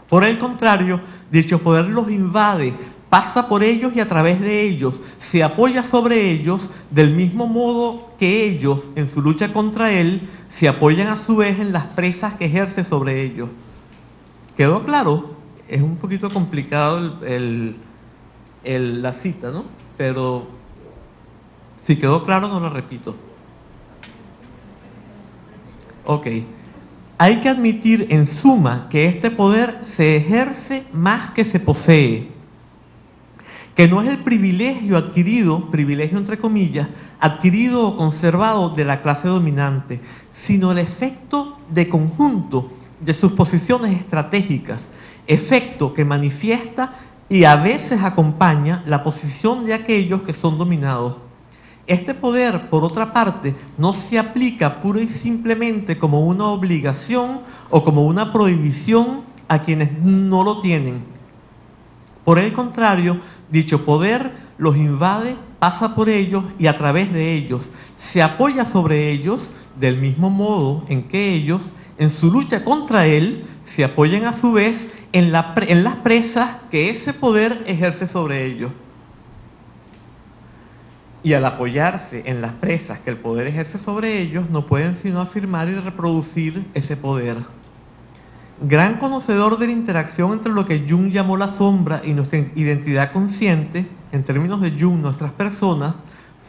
Por el contrario, dicho poder los invade, pasa por ellos y a través de ellos, se apoya sobre ellos del mismo modo que ellos, en su lucha contra él, se apoyan a su vez en las presas que ejerce sobre ellos. ¿Quedó claro? Es un poquito complicado la cita, ¿no? Pero si quedó claro, no lo repito. Ok. Hay que admitir en suma que este poder se ejerce más que se posee, que no es el privilegio adquirido, privilegio entre comillas, adquirido o conservado de la clase dominante, sino el efecto de conjunto de sus posiciones estratégicas, efecto que manifiesta y a veces acompaña la posición de aquellos que son dominados. Este poder, por otra parte, no se aplica pura y simplemente como una obligación o como una prohibición a quienes no lo tienen. Por el contrario, dicho poder los invade, pasa por ellos y a través de ellos, se apoya sobre ellos del mismo modo en que ellos, en su lucha contra él, se apoyan a su vez en las presas que ese poder ejerce sobre ellos. Y al apoyarse en las presas que el poder ejerce sobre ellos, no pueden sino afirmar y reproducir ese poder. Gran conocedor de la interacción entre lo que Jung llamó la sombra y nuestra identidad consciente, en términos de Jung, nuestras personas,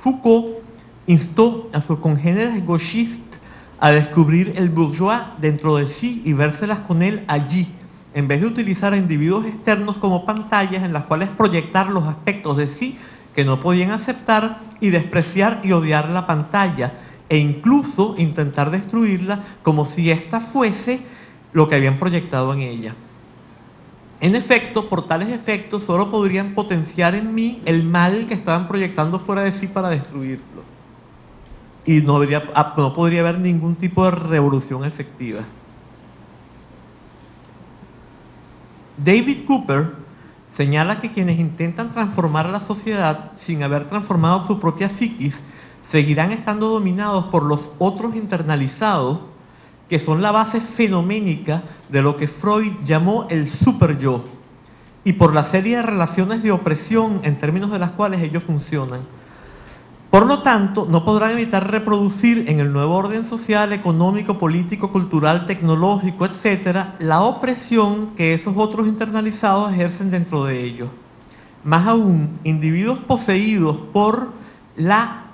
Foucault instó a sus congéneres gauchistes a descubrir el bourgeois dentro de sí y vérselas con él allí, en vez de utilizar a individuos externos como pantallas en las cuales proyectar los aspectos de sí que no podían aceptar y despreciar y odiar la pantalla, e incluso intentar destruirla como si ésta fuese lo que habían proyectado en ella. En efecto, por tales efectos solo podrían potenciar en mí el mal que estaban proyectando fuera de sí para destruirlo. Y no podría haber ningún tipo de revolución efectiva. David Cooper señala que quienes intentan transformar a la sociedad sin haber transformado su propia psiquis seguirán estando dominados por los otros internalizados, que son la base fenoménica de lo que Freud llamó el superyo, y por la serie de relaciones de opresión en términos de las cuales ellos funcionan. Por lo tanto, no podrán evitar reproducir en el nuevo orden social, económico, político, cultural, tecnológico, etcétera, la opresión que esos otros internalizados ejercen dentro de ellos. Más aún, individuos poseídos por la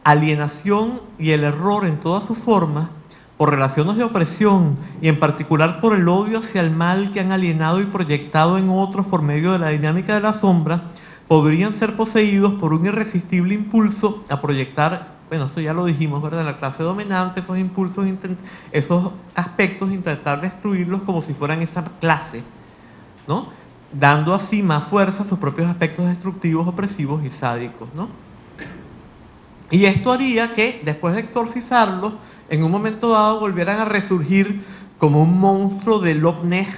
alienación y el error en todas sus formas, por relaciones de opresión y en particular por el odio hacia el mal que han alienado y proyectado en otros por medio de la dinámica de la sombra, podrían ser poseídos por un irresistible impulso a proyectar, bueno, esto ya lo dijimos, ¿verdad? La clase dominante, esos impulsos, esos aspectos, intentar destruirlos como si fueran esa clase, ¿no? Dando así más fuerza a sus propios aspectos destructivos, opresivos y sádicos, ¿no? Y esto haría que, después de exorcizarlos, en un momento dado volvieran a resurgir como un monstruo de Loch Ness,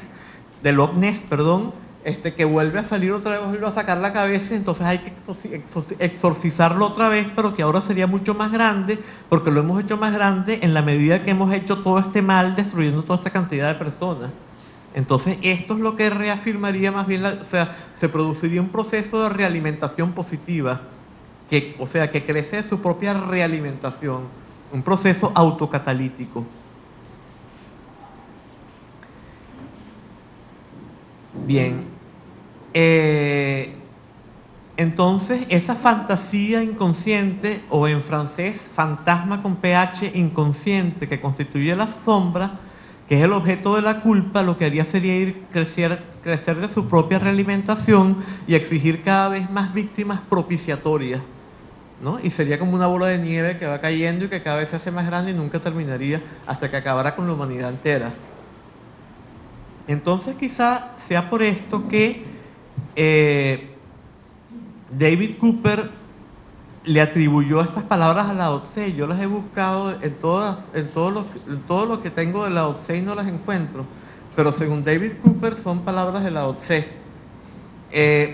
que vuelve a salir otra vez, vuelve a sacar la cabeza, entonces hay que exorcizarlo otra vez, pero que ahora sería mucho más grande, porque lo hemos hecho más grande en la medida que hemos hecho todo este mal, destruyendo toda esta cantidad de personas. Entonces esto es lo que reafirmaría más bien, se produciría un proceso de realimentación positiva, o sea, que crece de su propia realimentación, un proceso autocatalítico. Bien, entonces esa fantasía inconsciente, o en francés fantasma con ph inconsciente, que constituye la sombra, que es el objeto de la culpa, lo que haría sería crecer de su propia realimentación y exigir cada vez más víctimas propiciatorias, ¿no? Y sería como una bola de nieve que va cayendo y que cada vez se hace más grande y nunca terminaría hasta que acabara con la humanidad entera. Entonces quizá sea por esto que David Cooper le atribuyó estas palabras a Lao Tse. Yo las he buscado en todo lo que tengo de Lao Tse y no las encuentro, pero según David Cooper son palabras de Lao Tse.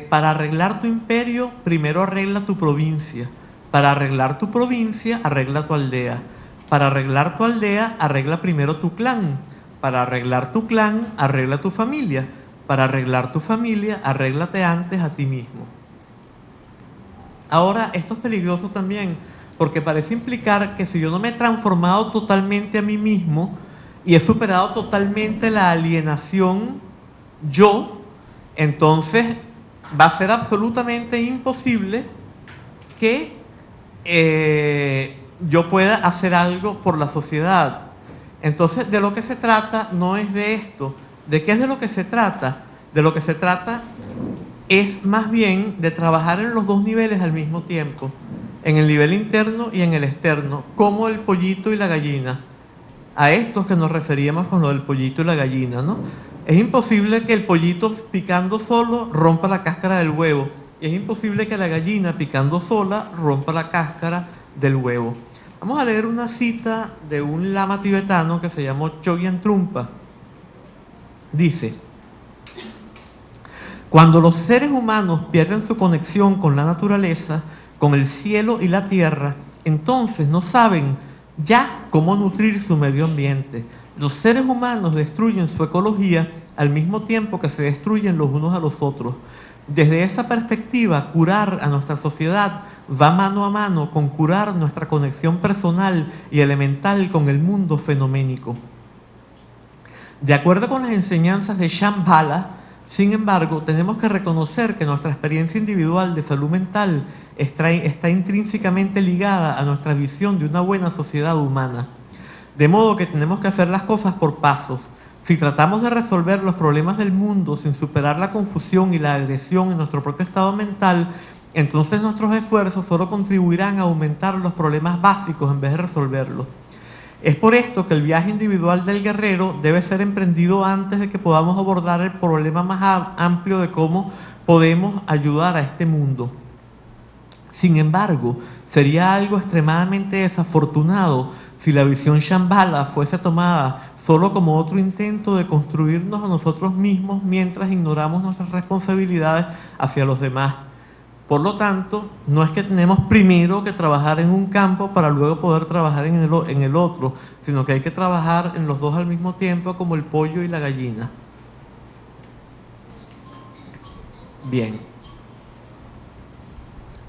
Para arreglar tu imperio, primero arregla tu provincia. Para arreglar tu provincia, arregla tu aldea. Para arreglar tu aldea, arregla primero tu clan. Para arreglar tu clan, arregla tu familia. Para arreglar tu familia, arréglate antes a ti mismo. Ahora, esto es peligroso también, porque parece implicar que si yo no me he transformado totalmente a mí mismo y he superado totalmente la alienación yo, entonces va a ser absolutamente imposible que yo pueda hacer algo por la sociedad. Entonces, de lo que se trata no es de esto. ¿De qué es de lo que se trata? De lo que se trata es más bien de trabajar en los dos niveles al mismo tiempo, en el nivel interno y en el externo, como el pollito y la gallina. A estos que nos referíamos con lo del pollito y la gallina, ¿no? Es imposible que el pollito picando solo rompa la cáscara del huevo, y es imposible que la gallina picando sola rompa la cáscara del huevo. Vamos a leer una cita de un lama tibetano que se llamó Chogyan Trungpa. Dice: cuando los seres humanos pierden su conexión con la naturaleza, con el cielo y la tierra, entonces no saben ya cómo nutrir su medio ambiente. Los seres humanos destruyen su ecología al mismo tiempo que se destruyen los unos a los otros. Desde esa perspectiva, curar a nuestra sociedad va mano a mano con curar nuestra conexión personal y elemental con el mundo fenoménico. De acuerdo con las enseñanzas de Shambhala, sin embargo, tenemos que reconocer que nuestra experiencia individual de salud mental está intrínsecamente ligada a nuestra visión de una buena sociedad humana. De modo que tenemos que hacer las cosas por pasos. Si tratamos de resolver los problemas del mundo sin superar la confusión y la agresión en nuestro propio estado mental, entonces nuestros esfuerzos solo contribuirán a aumentar los problemas básicos en vez de resolverlos. Es por esto que el viaje individual del guerrero debe ser emprendido antes de que podamos abordar el problema más amplio de cómo podemos ayudar a este mundo. Sin embargo, sería algo extremadamente desafortunado si la visión Shambhala fuese tomada solo como otro intento de construirnos a nosotros mismos mientras ignoramos nuestras responsabilidades hacia los demás. Por lo tanto, no es que tenemos primero que trabajar en un campo para luego poder trabajar en el otro, sino que hay que trabajar en los dos al mismo tiempo, como el pollo y la gallina. Bien.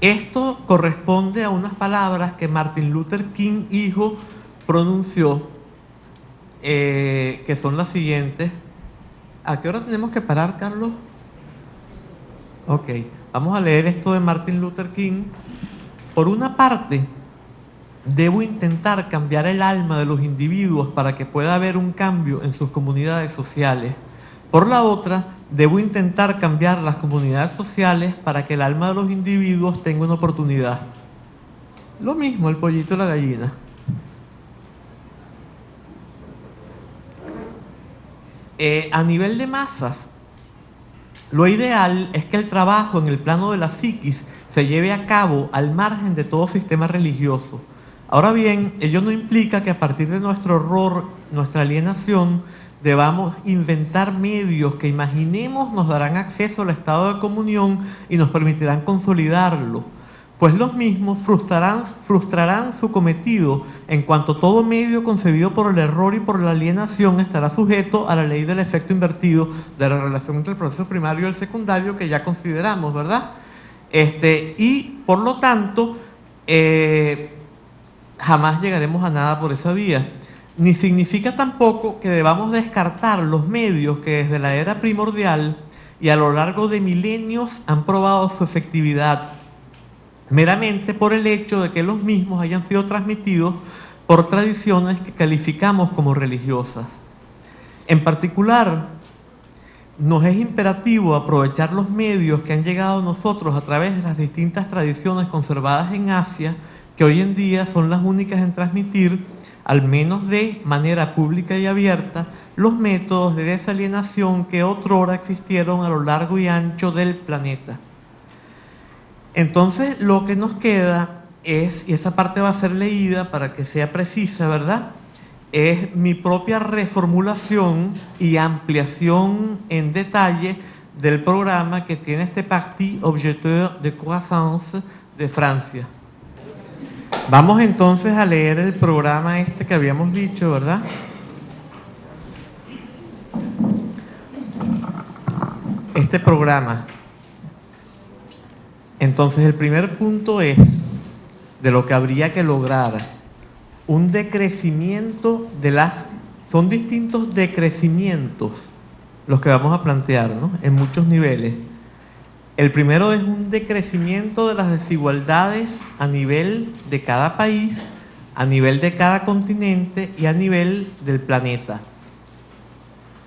Esto corresponde a unas palabras que Martin Luther King, hijo, pronunció, que son las siguientes. ¿A qué hora tenemos que parar, Carlos? Ok. Vamos a leer esto de Martin Luther King. Por una parte, debo intentar cambiar el alma de los individuos para que pueda haber un cambio en sus comunidades sociales. Por la otra, debo intentar cambiar las comunidades sociales para que el alma de los individuos tenga una oportunidad. Lo mismo el pollito y la gallina. A nivel de masas, lo ideal es que el trabajo en el plano de la psiquis se lleve a cabo al margen de todo sistema religioso. Ahora bien, ello no implica que a partir de nuestro horror, nuestra alienación, debamos inventar medios que imaginemos nos darán acceso al estado de comunión y nos permitirán consolidarlo, pues los mismos frustrarán su cometido en cuanto todo medio concebido por el error y por la alienación estará sujeto a la ley del efecto invertido de la relación entre el proceso primario y el secundario que ya consideramos, ¿verdad? Y por lo tanto, jamás llegaremos a nada por esa vía. Ni significa tampoco que debamos descartar los medios que desde la era primordial y a lo largo de milenios han probado su efectividad, meramente por el hecho de que los mismos hayan sido transmitidos por tradiciones que calificamos como religiosas. En particular, nos es imperativo aprovechar los medios que han llegado a nosotros a través de las distintas tradiciones conservadas en Asia, que hoy en día son las únicas en transmitir, al menos de manera pública y abierta, los métodos de desalienación que otrora existieron a lo largo y ancho del planeta. Entonces, lo que nos queda es, y esa parte va a ser leída para que sea precisa, ¿verdad?, es mi propia reformulación y ampliación en detalle del programa que tiene este Parti Objecteur de Croissance de Francia. Vamos entonces a leer el programa este que habíamos dicho, ¿verdad? Este programa. Entonces, el primer punto es de lo que habría que lograr un decrecimiento de las... Son distintos decrecimientos los que vamos a plantear, ¿no?, en muchos niveles. El primero es un decrecimiento de las desigualdades a nivel de cada país, a nivel de cada continente y a nivel del planeta.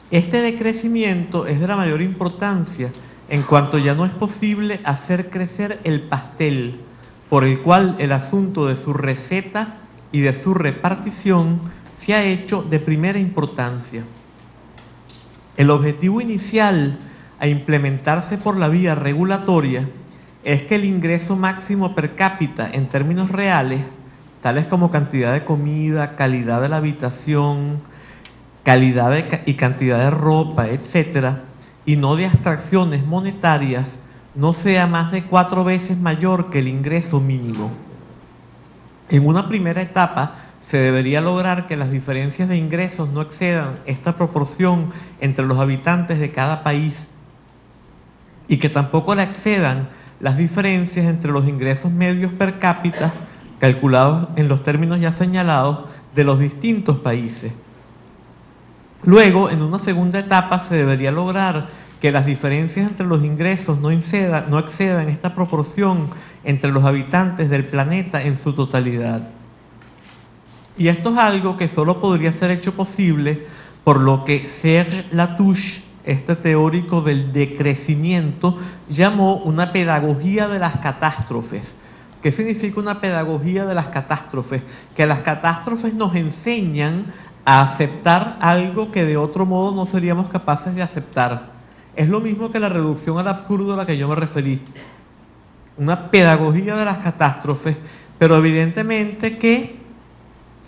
Este decrecimiento es de la mayor importancia en cuanto ya no es posible hacer crecer el pastel, por el cual el asunto de su receta y de su repartición se ha hecho de primera importancia. El objetivo inicial a implementarse por la vía regulatoria es que el ingreso máximo per cápita en términos reales, tales como cantidad de comida, calidad de la habitación, calidad y cantidad de ropa, etcétera, y no de abstracciones monetarias, no sea más de 4 veces mayor que el ingreso mínimo. En una primera etapa se debería lograr que las diferencias de ingresos no excedan esta proporción entre los habitantes de cada país y que tampoco la excedan las diferencias entre los ingresos medios per cápita, calculados en los términos ya señalados, de los distintos países. Luego, en una segunda etapa, se debería lograr que las diferencias entre los ingresos no excedan esta proporción entre los habitantes del planeta en su totalidad. Y esto es algo que solo podría ser hecho posible por lo que Serge Latouche, este teórico del decrecimiento, llamó una pedagogía de las catástrofes. ¿Qué significa una pedagogía de las catástrofes? Que las catástrofes nos enseñan a aceptar algo que de otro modo no seríamos capaces de aceptar. Es lo mismo que la reducción al absurdo a la que yo me referí. Una pedagogía de las catástrofes, pero evidentemente que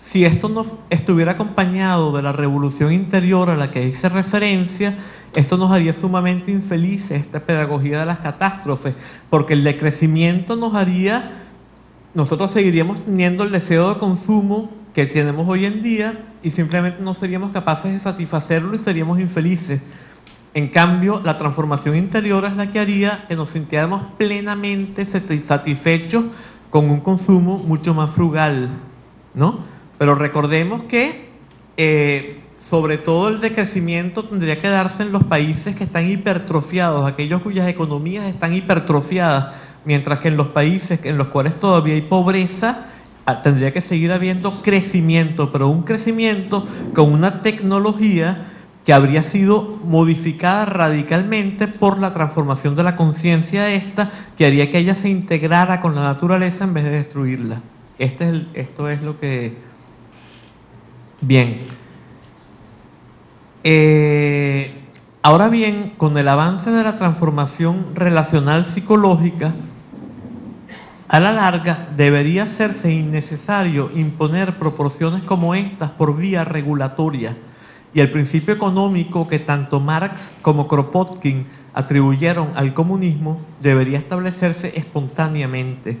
si esto no estuviera acompañado de la revolución interior a la que hice referencia, esto nos haría sumamente infelices, esta pedagogía de las catástrofes, porque el decrecimiento nos haría, nosotros seguiríamos teniendo el deseo de consumo que tenemos hoy en día y simplemente no seríamos capaces de satisfacerlo y seríamos infelices. En cambio, la transformación interior es la que haría que nos sintiéramos plenamente satisfechos con un consumo mucho más frugal, ¿no? Pero recordemos que sobre todo el decrecimiento tendría que darse en los países que están hipertrofiados, aquellos cuyas economías están hipertrofiadas, mientras que en los países en los cuales todavía hay pobreza, tendría que seguir habiendo crecimiento, pero un crecimiento con una tecnología que habría sido modificada radicalmente por la transformación de la conciencia esta, que haría que ella se integrara con la naturaleza en vez de destruirla. Esto es lo que... Bien. Ahora bien, con el avance de la transformación relacional psicológica, a la larga debería hacerse innecesario imponer proporciones como estas por vía regulatoria, y el principio económico que tanto Marx como Kropotkin atribuyeron al comunismo debería establecerse espontáneamente,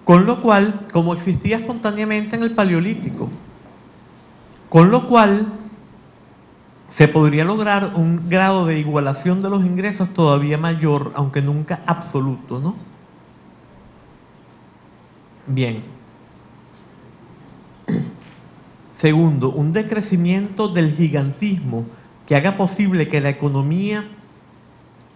con lo cual, como existía espontáneamente en el Paleolítico, con lo cual se podría lograr un grado de igualación de los ingresos todavía mayor, aunque nunca absoluto, ¿no? Bien. Segundo, un decrecimiento del gigantismo que haga posible que la economía,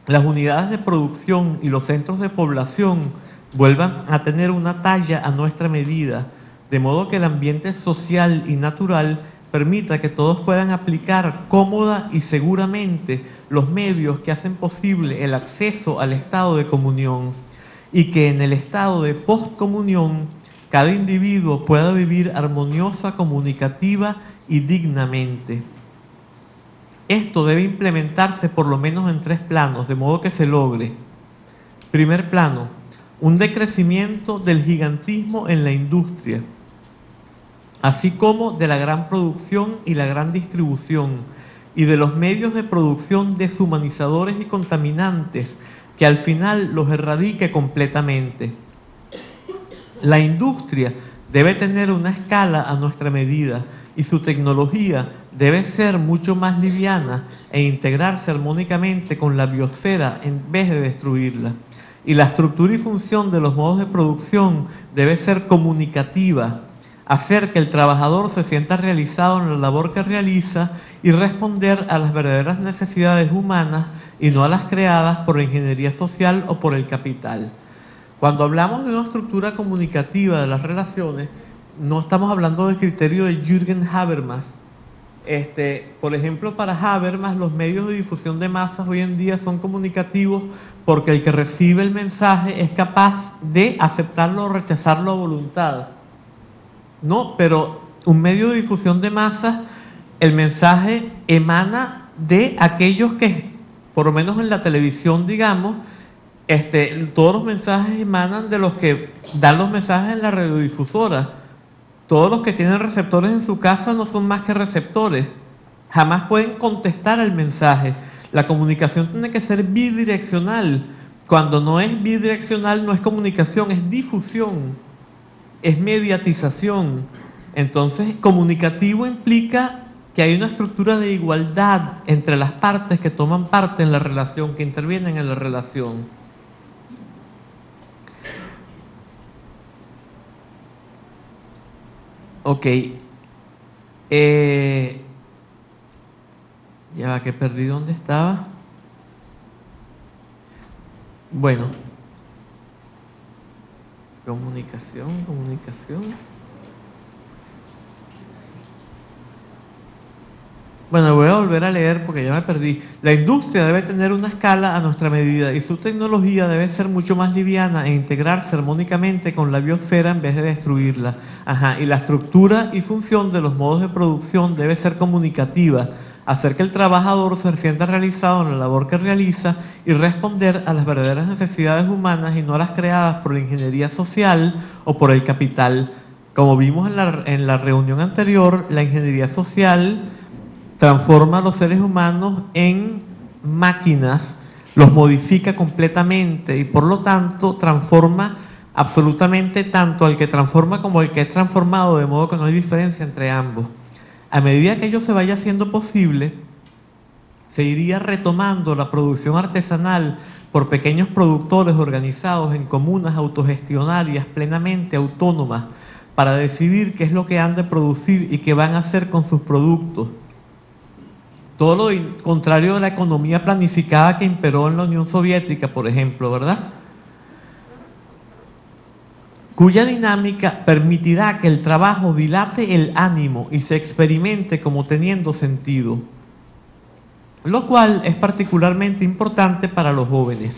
las unidades de producción y los centros de población vuelvan a tener una talla a nuestra medida, de modo que el ambiente social y natural permita que todos puedan aplicar cómoda y seguramente los medios que hacen posible el acceso al estado de comunión, y que en el estado de postcomunión cada individuo pueda vivir armoniosa, comunicativa y dignamente. Esto debe implementarse por lo menos en 3 planos, de modo que se logre. Primer plano, un decrecimiento del gigantismo en la industria, así como de la gran producción y la gran distribución, y de los medios de producción deshumanizadores y contaminantes, que al final los erradique completamente. La industria debe tener una escala a nuestra medida, y su tecnología debe ser mucho más liviana e integrarse armónicamente con la biosfera en vez de destruirla. Y la estructura y función de los modos de producción debe ser comunicativa, hacer que el trabajador se sienta realizado en la labor que realiza y responder a las verdaderas necesidades humanas y no a las creadas por la ingeniería social o por el capital. Cuando hablamos de una estructura comunicativa de las relaciones, no estamos hablando del criterio de Jürgen Habermas. Por ejemplo, para Habermas, los medios de difusión de masas hoy en día son comunicativos porque el que recibe el mensaje es capaz de aceptarlo o rechazarlo a voluntad. No, pero un medio de difusión de masas, el mensaje emana de aquellos que, por lo menos en la televisión, digamos, todos los mensajes emanan de los que dan los mensajes en la radiodifusora. Todos los que tienen receptores en su casa no son más que receptores. Jamás pueden contestar el mensaje. La comunicación tiene que ser bidireccional. Cuando no es bidireccional, no es comunicación, es difusión, es mediatización. Entonces, comunicativo implica que hay una estructura de igualdad entre las partes que toman parte en la relación, que intervienen en la relación. Ok. Ya va, que perdí dónde estaba. Bueno. Comunicación. Bueno, voy a volver a leer porque ya me perdí. La industria debe tener una escala a nuestra medida y su tecnología debe ser mucho más liviana e integrarse armónicamente con la biosfera en vez de destruirla. Y la estructura y función de los modos de producción debe ser comunicativa, hacer que el trabajador se sienta realizado en la labor que realiza y responder a las verdaderas necesidades humanas y no a las creadas por la ingeniería social o por el capital. Como vimos en la reunión anterior, la ingeniería social transforma a los seres humanos en máquinas, los modifica completamente y por lo tanto transforma absolutamente tanto al que transforma como al que es transformado, de modo que no hay diferencia entre ambos. A medida que ello se vaya haciendo posible, se iría retomando la producción artesanal por pequeños productores organizados en comunas autogestionarias plenamente autónomas para decidir qué es lo que han de producir y qué van a hacer con sus productos. Todo lo contrario de la economía planificada que imperó en la Unión Soviética, por ejemplo, ¿verdad? Cuya dinámica permitirá que el trabajo dilate el ánimo y se experimente como teniendo sentido, lo cual es particularmente importante para los jóvenes.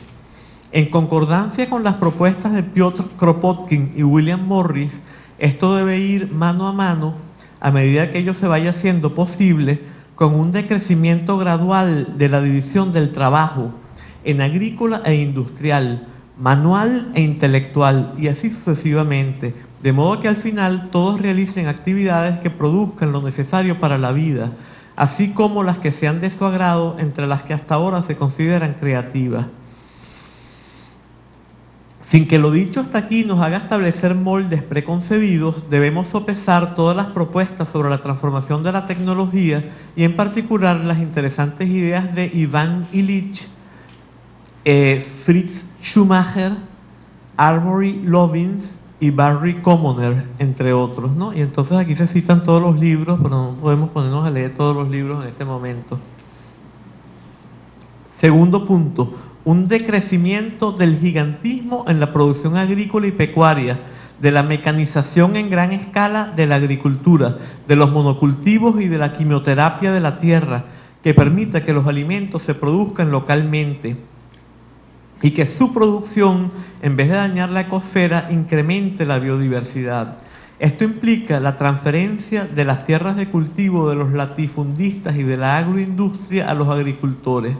En concordancia con las propuestas de Piotr Kropotkin y William Morris, esto debe ir mano a mano a medida que ello se vaya haciendo posible, con un decrecimiento gradual de la división del trabajo en agrícola e industrial, manual e intelectual, y así sucesivamente, de modo que al final todos realicen actividades que produzcan lo necesario para la vida, así como las que sean de su agrado entre las que hasta ahora se consideran creativas. Sin que lo dicho hasta aquí nos haga establecer moldes preconcebidos, debemos sopesar todas las propuestas sobre la transformación de la tecnología y en particular las interesantes ideas de Ivan Illich, Fritz Schumacher, Amory Lovins y Barry Commoner, entre otros, ¿no? Y entonces aquí se citan todos los libros, pero no podemos ponernos a leer todos los libros en este momento. Segundo punto, un decrecimiento del gigantismo en la producción agrícola y pecuaria, de la mecanización en gran escala de la agricultura, de los monocultivos y de la quimioterapia de la tierra, que permita que los alimentos se produzcan localmente y que su producción, en vez de dañar la ecosfera, incremente la biodiversidad. Esto implica la transferencia de las tierras de cultivo de los latifundistas y de la agroindustria a los agricultores,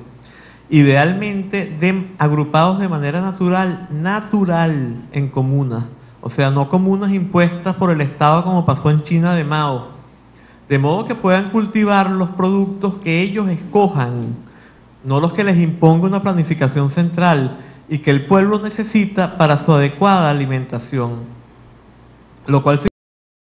idealmente agrupados de manera natural en comunas, o sea, no comunas impuestas por el Estado como pasó en China de Mao, de modo que puedan cultivar los productos que ellos escojan, no los que les imponga una planificación central y que el pueblo necesita para su adecuada alimentación, lo cual